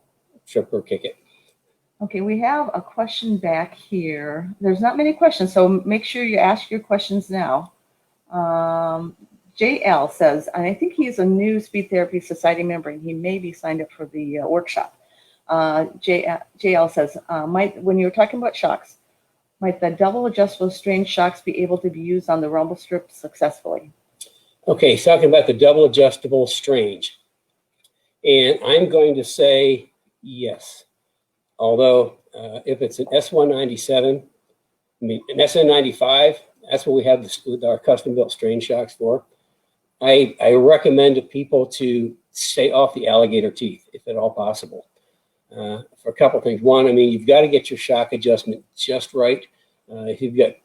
trip or kick it. Okay, we have a question back here. There's not many questions, so make sure you ask your questions now. JL says, and I think he's a new Speed Therapy Society member, and he may be signed up for the workshop. JL says, when you were talking about shocks, might the double adjustable strange shocks be able to be used on the rumble strip successfully? Okay, he's talking about the double adjustable strange. And I'm going to say yes. Although if it's an S197, I mean an SN95, that's what we have our custom built strange shocks for. I recommend to people to stay off the alligator teeth if at all possible. For a couple of things. One, I mean, you've got to get your shock adjustment just right. The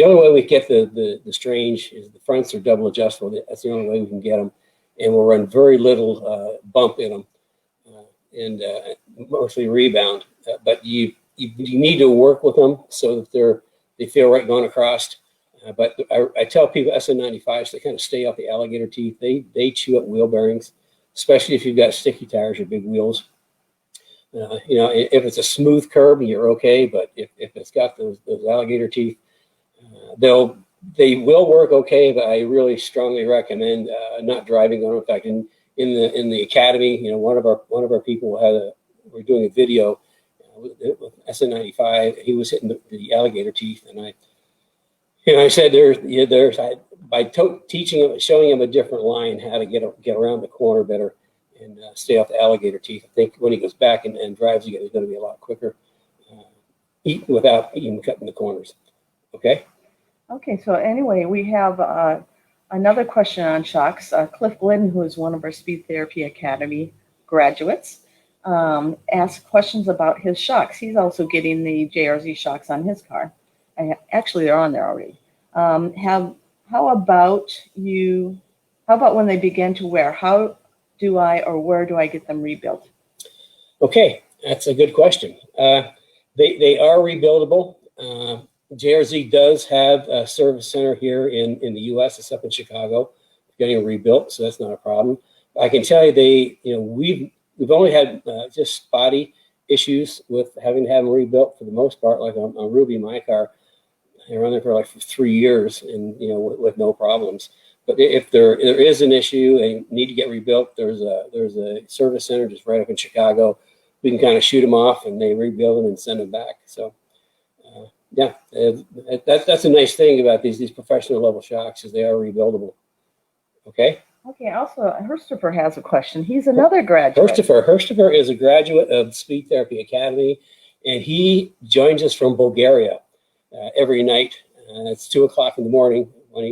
only way we get the strange is the fronts are double adjustable. That's the only way we can get them, and we'll run very little bump in them, and mostly rebound. But you need to work with them so that they feel right going across. But I tell people SN95s to kind of stay off the alligator teeth. They chew up wheel bearings, especially if you've got sticky tires or big wheels. If it's a smooth curb, you're okay. But if it's got those alligator teeth, they will work okay. But I really strongly recommend not driving on them. In fact, in the academy, one of our people we're doing a video with SN95. He was hitting the alligator teeth, and I said by teaching him, showing him a different line, how to get around the corner better and stay off the alligator teeth. I think when he goes back and drives again, he's going to be a lot quicker, without even cutting the corners. Okay. Okay. So anyway, we have another question on shocks. Cliff Glidden, who is one of our Speed Therapy Academy graduates, asked questions about his shocks. He's also getting the JRZ shocks on his car. Actually, they're on there already. How about when they begin to wear? How do I or where do I get them rebuilt? Okay, that's a good question. They are rebuildable. JRZ does have a service center here in the U.S. It's up in Chicago, getting it rebuilt, so that's not a problem. I can tell you we've only had just spotty issues with having to have them rebuilt for the most part. Like on Ruby, my car, I ran there for 3 years, and with no problems. But if there is an issue and need to get rebuilt, there's a service center just right up in Chicago. We can kind of shoot them off, and they rebuild them and send them back. So, that's a nice thing about these professional level shocks, is they are rebuildable. Okay. Okay. Also, Herstopher has a question. He's another graduate. Herstopher is a graduate of Speed Therapy Academy, and he joins us from Bulgaria every night. It's 2:00 in the morning when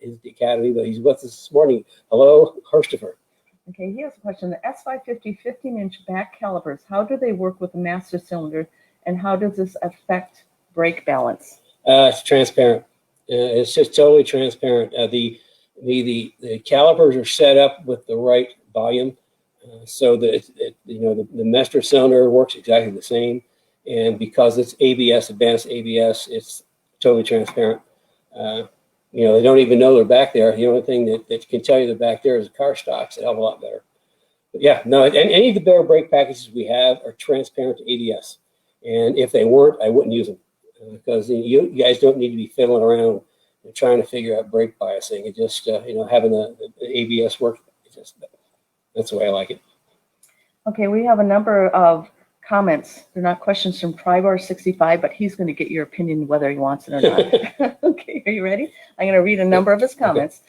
he's at the academy, but he's with us this morning. Hello, Herstopher. Okay, he has a question. The S550 15-inch back calipers, how do they work with the master cylinder, and how does this affect brake balance? It's transparent. It's just totally transparent. The calipers are set up with the right volume, so that the master cylinder works exactly the same. And because it's ABS, advanced ABS, it's totally transparent. They don't even know they're back there. The only thing that can tell you they're back there is the car stops. It helps a lot better. But yeah, no, and any of the Baer brake packages we have are transparent to ABS. And if they weren't, I wouldn't use them, because you guys don't need to be fiddling around and trying to figure out brake biasing. It just, having the ABS work, that's the way I like it. Okay, we have a number of comments. They're not questions from Tribar65, but he's going to get your opinion whether he wants it or not. Okay, are you ready? I'm going to read a number of his comments.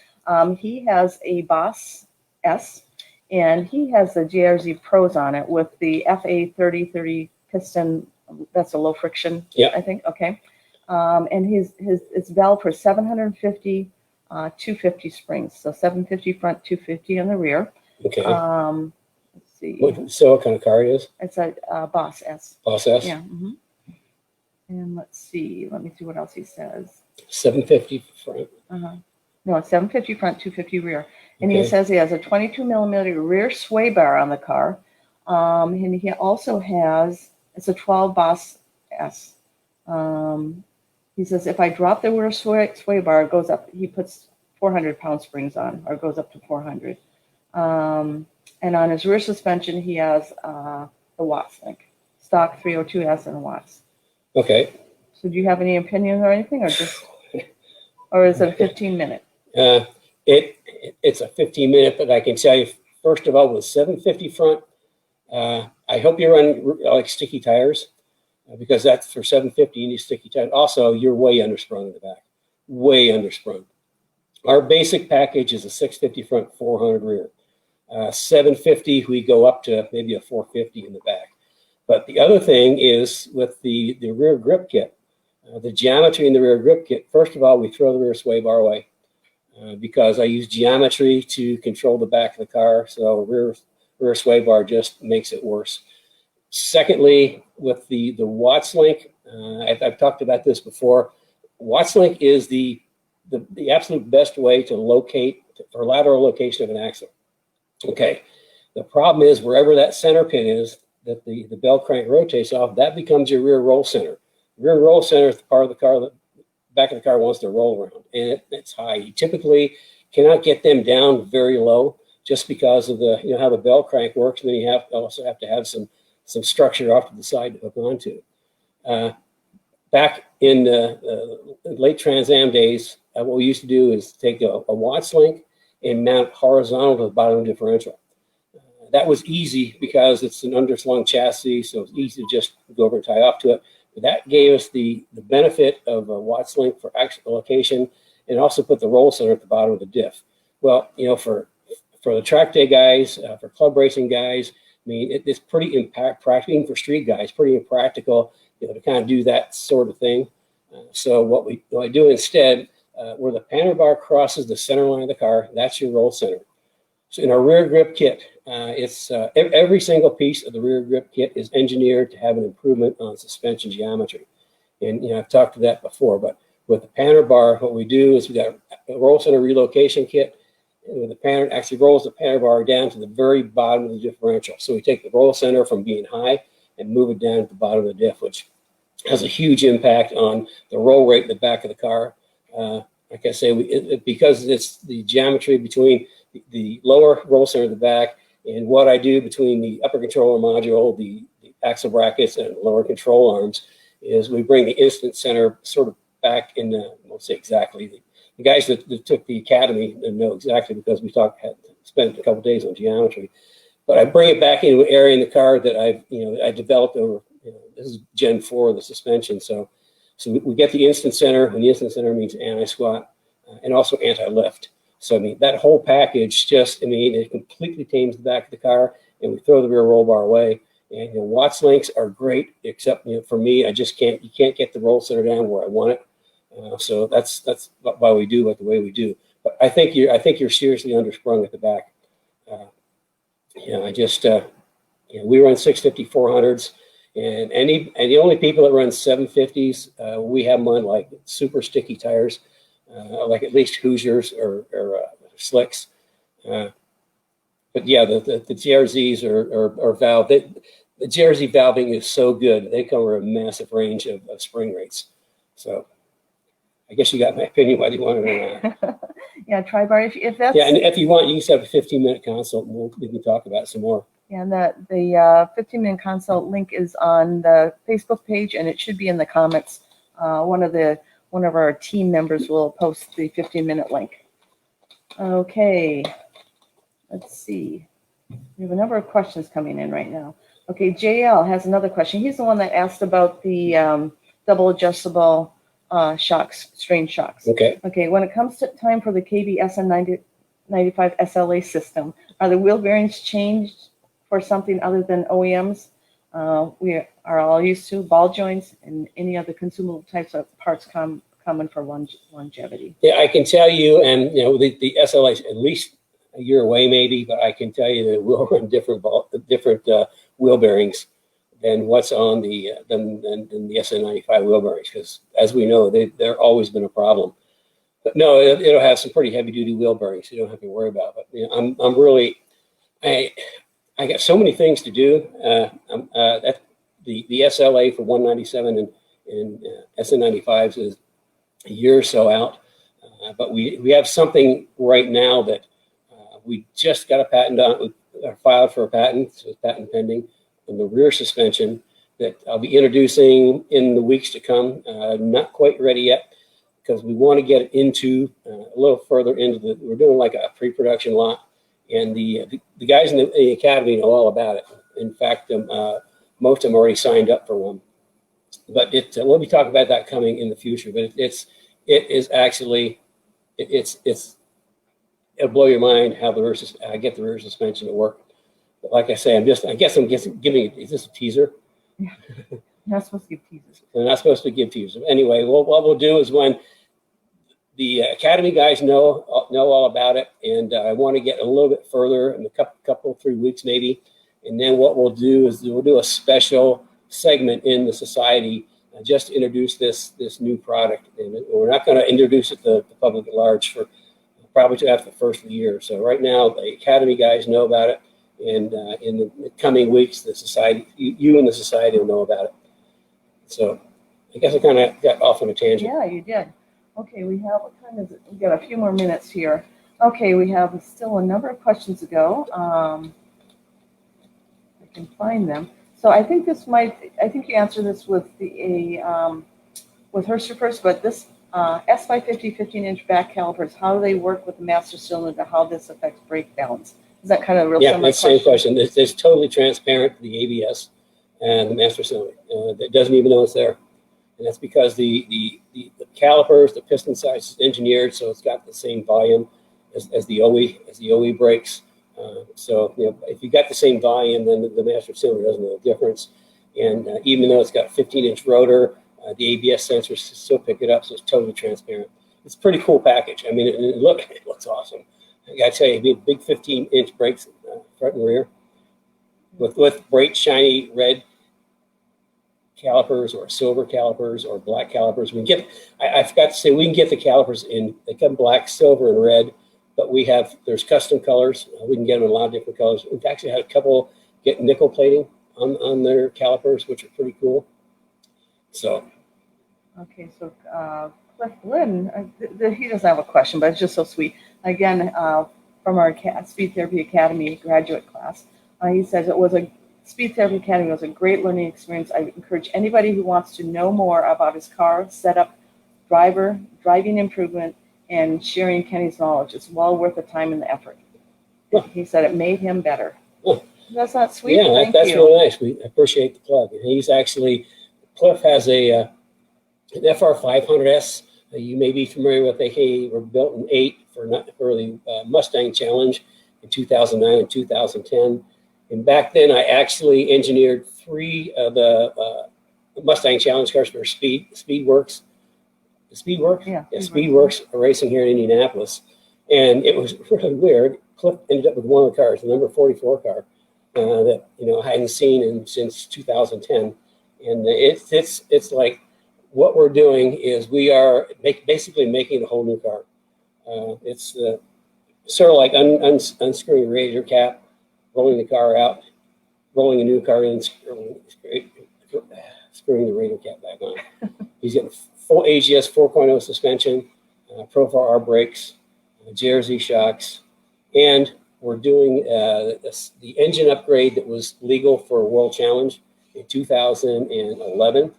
He has a Boss S, and he has the GRZ Pros on it with the FA3030 piston. That's a low friction, yeah. I think. Okay. And it's valid for 750, 250 springs. So 750 front, 250 on the rear. Okay. Let's see. So what kind of car it is? It's a Boss S. Boss S? Yeah. Mm-hmm. And let's see. Let me see what else he says. 750 front. No, it's 750 front, 250 rear. And Okay. he says he has a 22 millimeter rear sway bar on the car. And he also has, it's a 12 Boss S. He says if I drop the rear sway bar, it goes up. He puts 400-pound springs on, or goes up to 400. And on his rear suspension, he has the Watts link, stock 302S and Watts. Okay. So do you have any opinions or anything, or is it a 15-minute? It's a 15-minute, but I can tell you, first of all, with 750 front, I hope you run like sticky tires, because that's for 750, you need sticky tires. Also, you're way undersprung in the back, way undersprung. Our basic package is a 650 front, 400 rear. 750, we go up to maybe a 450 in the back. But the other thing is with the rear grip kit, the geometry in the rear grip kit, first of all, we throw the rear sway bar away because I use geometry to control the back of the car. So rear sway bar just makes it worse. Secondly, with the Watts link, I've talked about this before. Watts link is the absolute best way to locate for lateral location of an axle. Okay, the problem is wherever that center pin is that the bell crank rotates off, that becomes your rear roll center. Rear roll center is the part of the car that back of the car wants to roll around, and it's high. You typically cannot get them down very low just because of the how the bell crank works. And then you also have to have some structure off to the side to hook onto. Back in the late Trans Am days, what we used to do is take a Watts link and mount horizontal to the bottom differential. That was easy because it's an underslung chassis, so it's easy to just go over and tie off to it. But that gave us the benefit of a Watts link for axle location, and also put the roll center at the bottom of the diff. Well, for the track day guys, for club racing guys, I mean, it's pretty impractical, even for street guys, pretty impractical, to kind of do that sort of thing. So what I do instead, where the panel bar crosses the center line of the car, that's your roll center. So in our rear grip kit, it's every single piece of the rear grip kit is engineered to have an improvement on suspension geometry. And I've talked to that before, but with the panel bar, what we do is we got a roll center relocation kit. And the panel actually rolls the panel bar down to the very bottom of the differential. So we take the roll center from being high and move it down to the bottom of the diff, which has a huge impact on the roll rate in the back of the car. Like I say, because it's the geometry between the lower roll center in the back and what I do between the upper controller module, the axle brackets, and lower control arms, is we bring the instant center sort of back in the, I won't say exactly, the guys that took the academy know exactly because we spent a couple days on geometry. But I bring it back into an area in the car that I developed over, this is Gen 4 of the suspension. So we get the instant center, and the instant center means anti-squat and also anti-lift. So, I mean, that whole package just, it completely tames the back of the car, and we throw the rear roll bar away. And Watts links are great, except for me, you can't get the roll center down where I want it. So that's why we do it the way we do. But I think you're seriously undersprung at the back. I just, we run 650 400s, and the only people that run 750s, we have them on like super sticky tires, like at least Hoosiers or Slicks. But yeah, the GRZs are valve. The GRZ valving is so good. They cover a massive range of spring rates. So I guess you got my opinion whether you want it or not. Yeah, Tri-Bar, if that's... Yeah, and if you want, you can set up a 15-minute consult, and we can talk about it some more. Yeah, and the 15-minute consult link is on the Facebook page, and it should be in the comments. One of our team members will post the 15-minute link. Okay, let's see. We have a number of questions coming in right now. Okay, JL has another question. He's the one that asked about the double adjustable shocks, strain shocks. Okay. Okay, when it comes to time for the KB SN95 SLA system, are the wheel bearings changed for something other than OEMs? We are all used to ball joints and any other consumable types of parts common for longevity. Yeah, I can tell you, and the SLA is at least a year away, maybe, but I can tell you that we'll run different wheel bearings than what's on the than the SN95 wheel bearings, because as we know, they're always been a problem. But no, it'll have some pretty heavy duty wheel bearings, so you don't have to worry about it. But I'm really, I got so many things to do. That the SLA for 197 and SN95s is a year or so out, but we have something right now that we just got a patent on. We filed for a patent, so it's patent pending, on the rear suspension that I'll be introducing in the weeks to come. Not quite ready yet, because we want to get it into a little further into we're doing like a pre-production lot, and the guys in the academy know all about it. In fact, most of them already signed up for one. But we'll be talking about that coming in the future. But it is actually it'll blow your mind how I get the rear suspension to work. But like I say, I guess I'm giving. Is this a teaser? Yeah. You're not supposed to give teasers. They're not supposed to give teasers. Anyway, what we'll do is when the academy guys know all about it, and I want to get a little bit further in a couple 3 weeks maybe, and then what we'll do is we'll do a special segment in the society just to introduce this new product, and we're not going to introduce it to the public at large for probably till after the first of the year. So right now the academy guys know about it, and in the coming weeks the society, you and the society will know about it. So I guess I kind of got off on a tangent. Yeah, you did. Okay, what time is it? We've got a few more minutes here. Okay, we have still a number of questions to go. I can find them. So I think you answered this with with Herster first, but this S550 15-inch back calipers, how do they work with the master cylinder? How this affects brake balance? Is that kind of a real similar question? Yeah, same question. It's totally transparent to the ABS and the master cylinder. It doesn't even know it's there. And that's because the calipers, the piston size is engineered so it's got the same volume as the OE brakes. So if you got the same volume, then the master cylinder doesn't know the difference. And even though it's got a 15-inch rotor, the ABS sensors still pick it up, so it's totally transparent. It's a pretty cool package. I mean, it looks awesome. I gotta tell you, big 15-inch brakes front and rear with bright shiny red calipers or silver calipers or black calipers. I forgot to say, we can get the calipers they come black, silver, and red, but there's custom colors. We can get them in a lot of different colors. We've actually had a couple get nickel plating on their calipers, which are pretty cool. So. Okay, so Cliff Lynn, he doesn't have a question, but it's just so sweet. Again, from our Speed Therapy Academy graduate class, he says Speed Therapy Academy was a great learning experience. I encourage anybody who wants to know more about his car setup, driving improvement, and sharing Kenny's knowledge. It's well worth the time and the effort. Huh. He said it made him better. Huh. That's not sweet. Yeah, that's really nice. We appreciate the plug. And Cliff has an FR500S. You may be familiar with. They were built in 8 for the Mustang Challenge in 2009 and 2010. And back then, I actually engineered 3 of the Mustang Challenge cars for Speedworks. Speedworks? Yeah, Speedworks racing here in Indianapolis. And it was really weird. Cliff ended up with one of the cars, the number 44 car, that I hadn't seen since 2010, and it's like what we're doing is we are basically making a whole new car. It's sort of like unscrewing the radiator cap, rolling the car out, rolling a new car in, screwing the radiator cap back on. He's getting full AGS 4.0 suspension, Profile R brakes, JRZ shocks, and we're doing the engine upgrade that was legal for a World Challenge in 2011.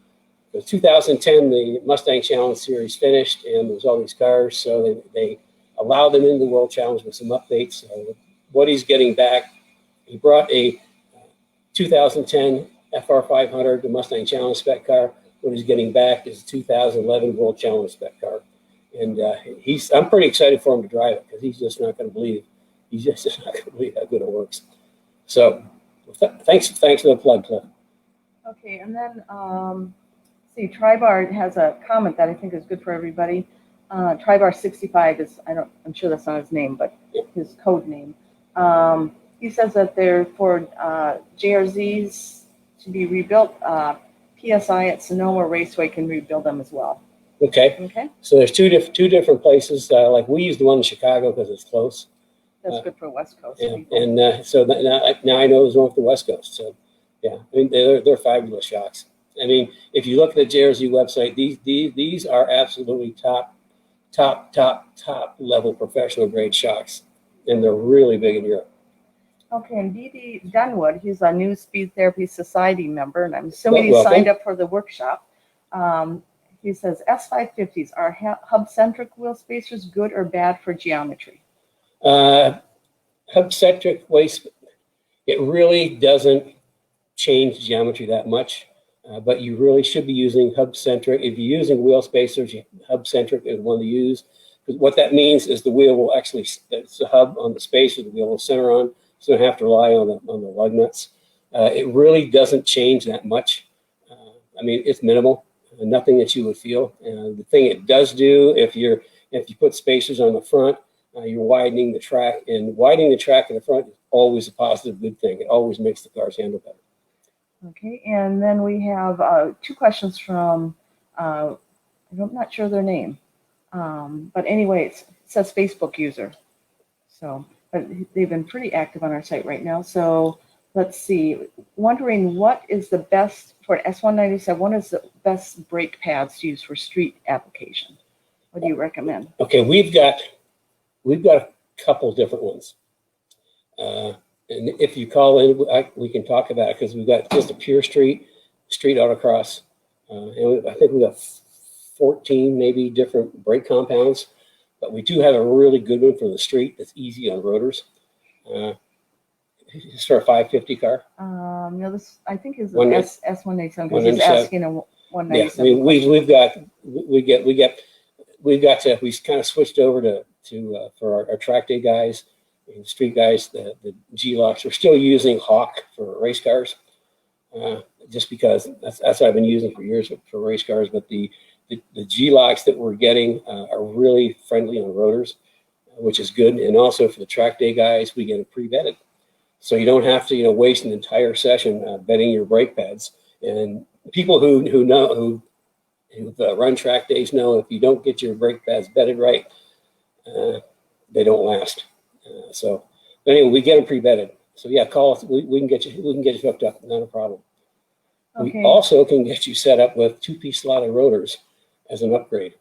In 2010, the Mustang Challenge Series finished, and there was all these cars, so they allowed them into the World Challenge with some updates. What he's getting back, he brought a 2010 FR500, the Mustang Challenge spec car. What he's getting back is a 2011 World Challenge spec car, and I'm pretty excited for him to drive it because he's just not going to believe how good it works. So, thanks for the plug, Cliff. Okay, and then see, Tribar has a comment that I think is good for everybody. Tribar 65 is I'm sure that's not his name, but his code name. He says that they're for JRZs to be rebuilt. PSI at Sonoma Raceway can rebuild them as well. Okay. Okay. So there's two different places. Like we use the one in Chicago because it's close. That's good for West Coast. And so now I know there's one for the West Coast. So yeah, I mean they're fabulous shocks. I mean, if you look at the JRZ website, these are absolutely top level professional grade shocks, and they're really big in Europe. Okay, and D.D. Dunwood, he's a new Speed Therapy Society member, and I'm assuming he signed up for the workshop. He says, S550s, are hub-centric wheel spacers good or bad for geometry? Hub-centric waist, it really doesn't change geometry that much, but you really should be using hub-centric. If you're using wheel spacers, hub-centric is one to use. Because what that means is the wheel will actually, it's the hub on the spacer, the wheel will center on, so you don't have to rely on the lug nuts. It really doesn't change that much. I mean, it's minimal, nothing that you would feel. The thing it does do, if you put spacers on the front, you're widening the track, and widening the track in the front is always a positive, good thing. It always makes the cars handle better. Okay, and then we have two questions from, I'm not sure their name, but anyway, it says Facebook user. So, but they've been pretty active on our site right now. So let's see, wondering what is the best, for an S197, what is the best brake pads to use for street application? What do you recommend? Okay, we've got a couple different ones. And if you call in, we can talk about it because we've got just a pure street autocross. And I think we've got 14 maybe different brake compounds, but we do have a really good one for the street that's easy on rotors. It's for a 550 car. No, this I think is an S187 because he's asking a 197. Yeah, we kind of switched over to for our track day guys and street guys, the G-locks. We're still using Hawk for race cars, just because that's what I've been using for years for race cars. But the G-locks that we're getting are really friendly on rotors, which is good. And also for the track day guys, we get them pre-vetted, so you don't have to waste an entire session vetting your brake pads. And people who run track days know if you don't get your brake pads vetted right, they don't last. So, but anyway, we get them pre-vetted. So yeah, call us. We can get you hooked up. Not a problem. Okay. We also can get you set up with 2-piece slotted rotors as an upgrade.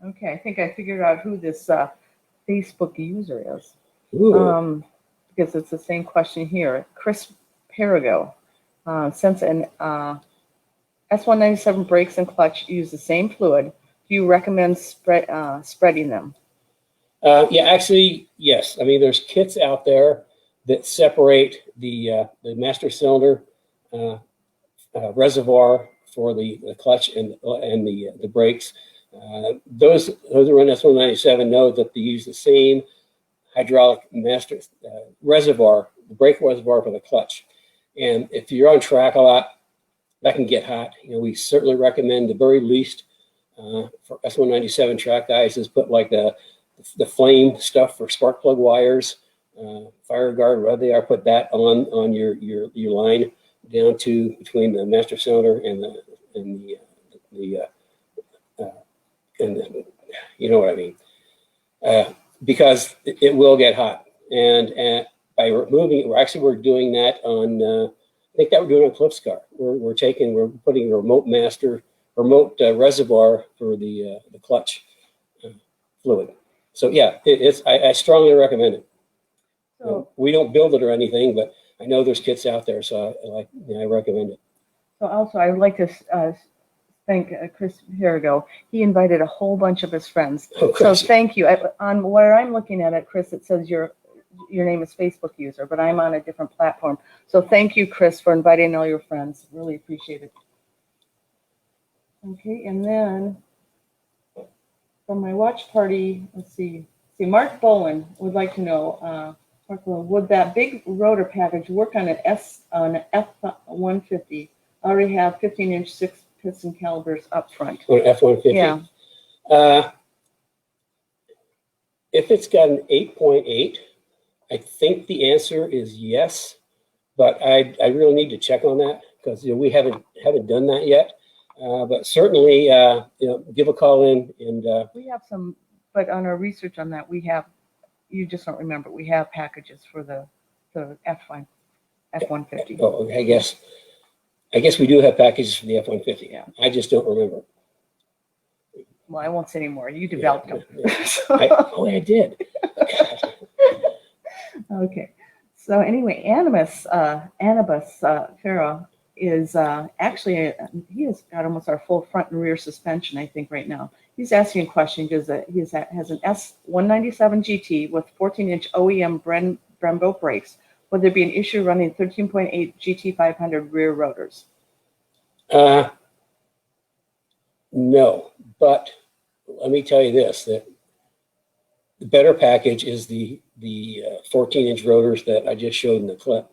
Okay, I think I figured out who this Facebook user is. Ooh. Because it's the same question here. Chris Perigo, since an S197 brakes and clutch use the same fluid, do you recommend spreading them? Yeah, actually, yes. I mean, there's kits out there that separate the master cylinder reservoir for the clutch and the brakes. Those who run S197 know that they use the same hydraulic master reservoir, the brake reservoir for the clutch. And if you're on track a lot, that can get hot. We certainly recommend the very least for S197 track guys is put like the flame stuff for spark plug wires fire guard, whether they are, put that on your line down to between the master cylinder and the you know what I mean, because it will get hot. And by removing it, we're doing that on, I think that we're doing on Cliff's car. We're putting a remote reservoir for the clutch fluid. So yeah, I strongly recommend it. So, You know, we don't build it or anything, but I know there's kits out there, so I recommend it. so also, I would like to thank Chris Herigo. He invited a whole bunch of his friends. Oh, So crazy. thank you. On where I'm looking at it, Chris, it says your name is Facebook user, but I'm on a different platform. So thank you, Chris, for inviting all your friends. Really appreciate it. Okay, and then from my watch party, let's see. Mark Bowen would like to know, would that big rotor package work on an F-150? I already have 15-inch 6-piston calibers up front. On F-150? Yeah. If it's got an 8.8, I think the answer is yes, but I really need to check on that because we haven't done that yet. But certainly, give a call in and. We have some, but on our research on that, we have. You just don't remember. We have packages for the F-150. Oh, I guess we do have packages for the F-150. Yeah. I just don't remember. Well, I won't say anymore. You developed them. Yeah. I did. Okay. So anyway, Anibus Farah is actually, he has got almost our full front and rear suspension, I think, right now. He's asking a question because he has an S197 GT with 14-inch OEM Brembo brakes. Would there be an issue running 13.8 GT500 rear rotors? No, but let me tell you this, that the better package is the 14-inch rotors that I just showed in the clip.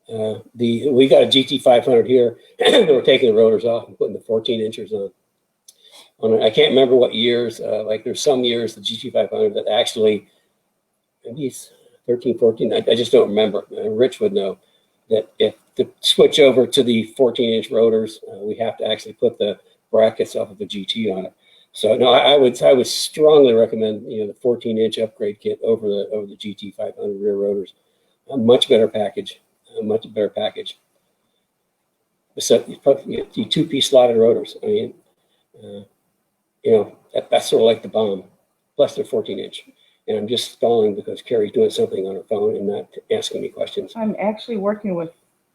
We got a GT500 here, and we're taking the rotors off and putting the 14-inchers on. I can't remember what years, like there's some years, the GT500 that actually, maybe it's 13, 14, I just don't remember. Rich would know that if to switch over to the 14-inch rotors, we have to actually put the brackets off of the GT on it. So no, I would strongly recommend the 14-inch upgrade kit over the GT500 rear rotors. A much better package. So the two-piece slotted rotors. I mean, that's sort of like the bomb. Plus they're 14-inch. And I'm just stalling because Carrie's doing something on her phone and not asking me questions. I'm actually working with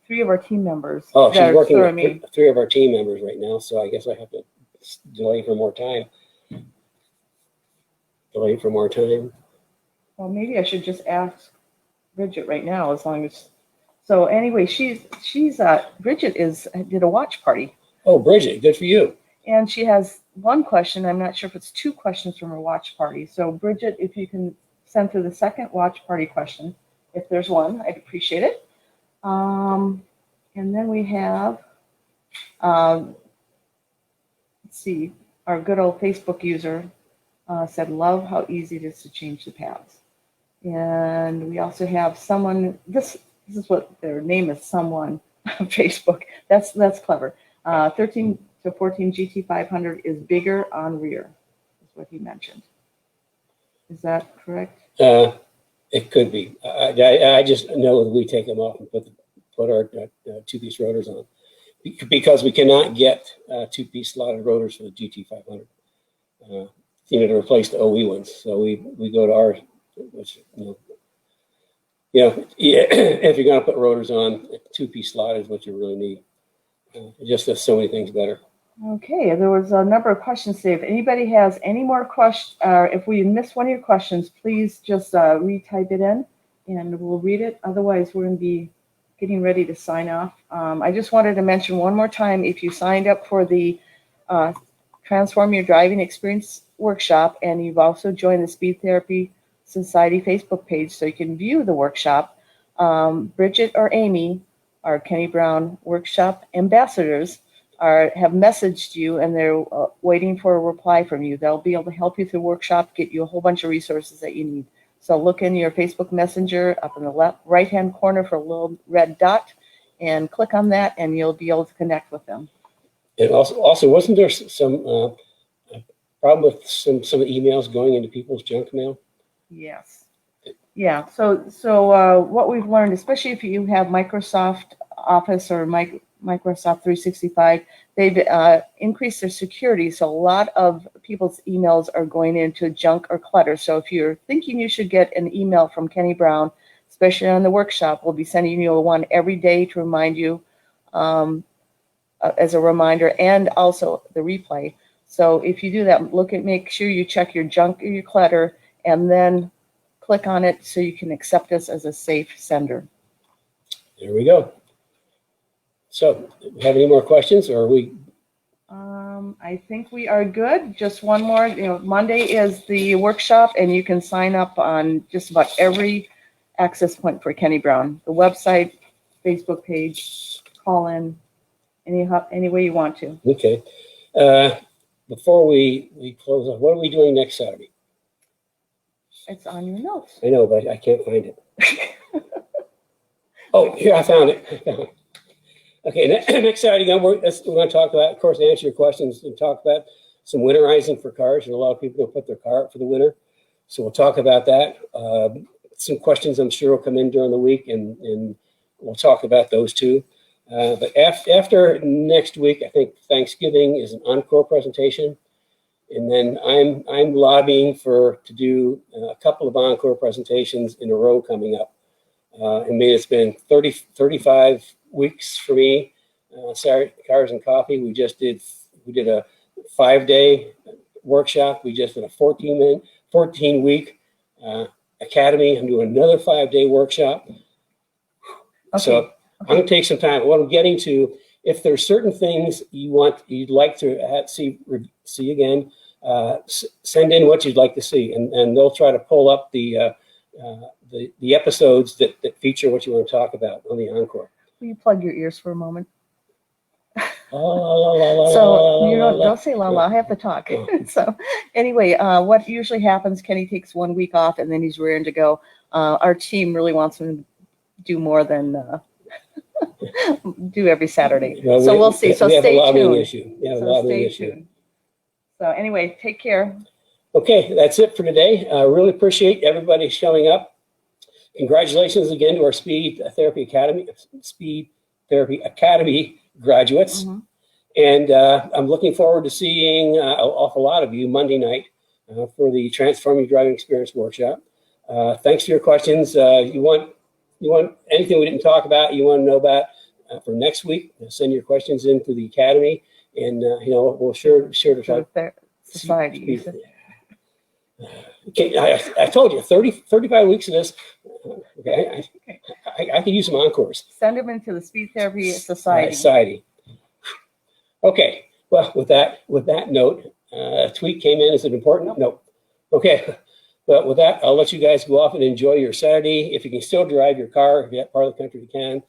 3 of our team members. Oh, she's working with 3 of our team members right now, so I guess I have to delay for more time. Well, maybe I should just ask Bridget right now, as long as. So anyway, Bridget did a watch party. Oh, Bridget, good for you. And she has one question. I'm not sure if it's 2 questions from her watch party. So Bridget, if you can send through the second watch party question, if there's one, I'd appreciate it. And then we have, let's see, our good old Facebook user said, love how easy it is to change the paths. And we also have someone, this is what their name is, someone on Facebook. That's clever. 13 to 14 GT500 is bigger on rear, is what he mentioned. Is that correct? It could be. I just know that we take them off and put our 2-piece rotors on because we cannot get 2-piece slotted rotors for the GT500. To replace the OE ones. So we go to our, which if you're going to put rotors on, 2-piece slot is what you really need. It just does so many things better. Okay, there was a number of questions today. If anybody has any more questions, if we missed one of your questions, please just retype it in and we'll read it. Otherwise, we're going to be getting ready to sign off. I just wanted to mention one more time, if you signed up for the Transform Your Driving Experience workshop and you've also joined the Speed Therapy Society Facebook page so you can view the workshop, Bridget or Amy, our Kenny Brown workshop ambassadors, have messaged you and they're waiting for a reply from you. They'll be able to help you through the workshop, get you a whole bunch of resources that you need. So look in your Facebook Messenger up in the left right-hand corner for a little red dot and click on that and you'll be able to connect with them. And also wasn't there some problem with some of the emails going into people's junk mail? Yes. Yeah. So what we've learned, especially if you have Microsoft Office or Microsoft 365, they've increased their security. So a lot of people's emails are going into junk or clutter. So if you're thinking you should get an email from Kenny Brown, especially on the workshop, we'll be sending you one every day to remind you as a reminder, and also the replay. So if you do that, make sure you check your junk or your clutter, and then click on it so you can accept us as a safe sender. There we go. So, have any more questions, or are we? I think we are good. Just one more. Monday is the workshop, and you can sign up on just about every access point for Kenny Brown. The website, Facebook page, call in, any way you want to. Okay. Before we close off, what are we doing next Saturday? It's on your notes. I know, but I can't find it. Oh, here, I found it. Okay, next Saturday, we're going to talk about, of course, answer your questions and talk about some winterizing for cars. And a lot of people don't put their car up for the winter. So we'll talk about that. Some questions I'm sure will come in during the week, and we'll talk about those too. But after next week, I think Thanksgiving is an encore presentation. And then I'm lobbying to do a couple of encore presentations in a row coming up. It's been 35 weeks for me. Saturday Cars and Coffee. We did a 5-day workshop. We just did a 14-week academy. I'm doing another 5-day workshop. Okay. So I'm going to take some time. What I'm getting to, if there's certain things you'd like to see again, send in what you'd like to see, and they'll try to pull up the episodes that feature what you want to talk about on the encore. Will you plug your ears for a moment? So don't say la la. I have to talk. So anyway, what usually happens? Kenny takes 1 week off, and then he's raring to go. Our team really wants him to do more than do every Saturday. Well, so we'll see. So stay tuned. Stay tuned. So anyway, take care. Okay, that's it for today. I really appreciate everybody showing up. Congratulations again to our Speed Therapy Academy graduates. Mm-hmm. And I'm looking forward to seeing an awful lot of you Monday night for the Transform Your Driving Experience workshop. Thanks for your questions. You want anything we didn't talk about, you want to know about for next week, send your questions into the Academy, and we'll sure to talk. Society. I told you, 35 weeks of this. Okay, I could use some encores. Send them into the Speed Therapy Society. Okay, well, with that note, a tweet came in. Is it important? Nope. Okay, but with that, I'll let you guys go off and enjoy your Saturday. If you can still drive your car, if you're at part of the country you can,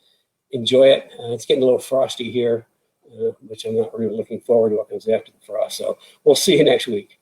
enjoy it. It's getting a little frosty here, which I'm not really looking forward to what comes after the frost. So we'll see you next week.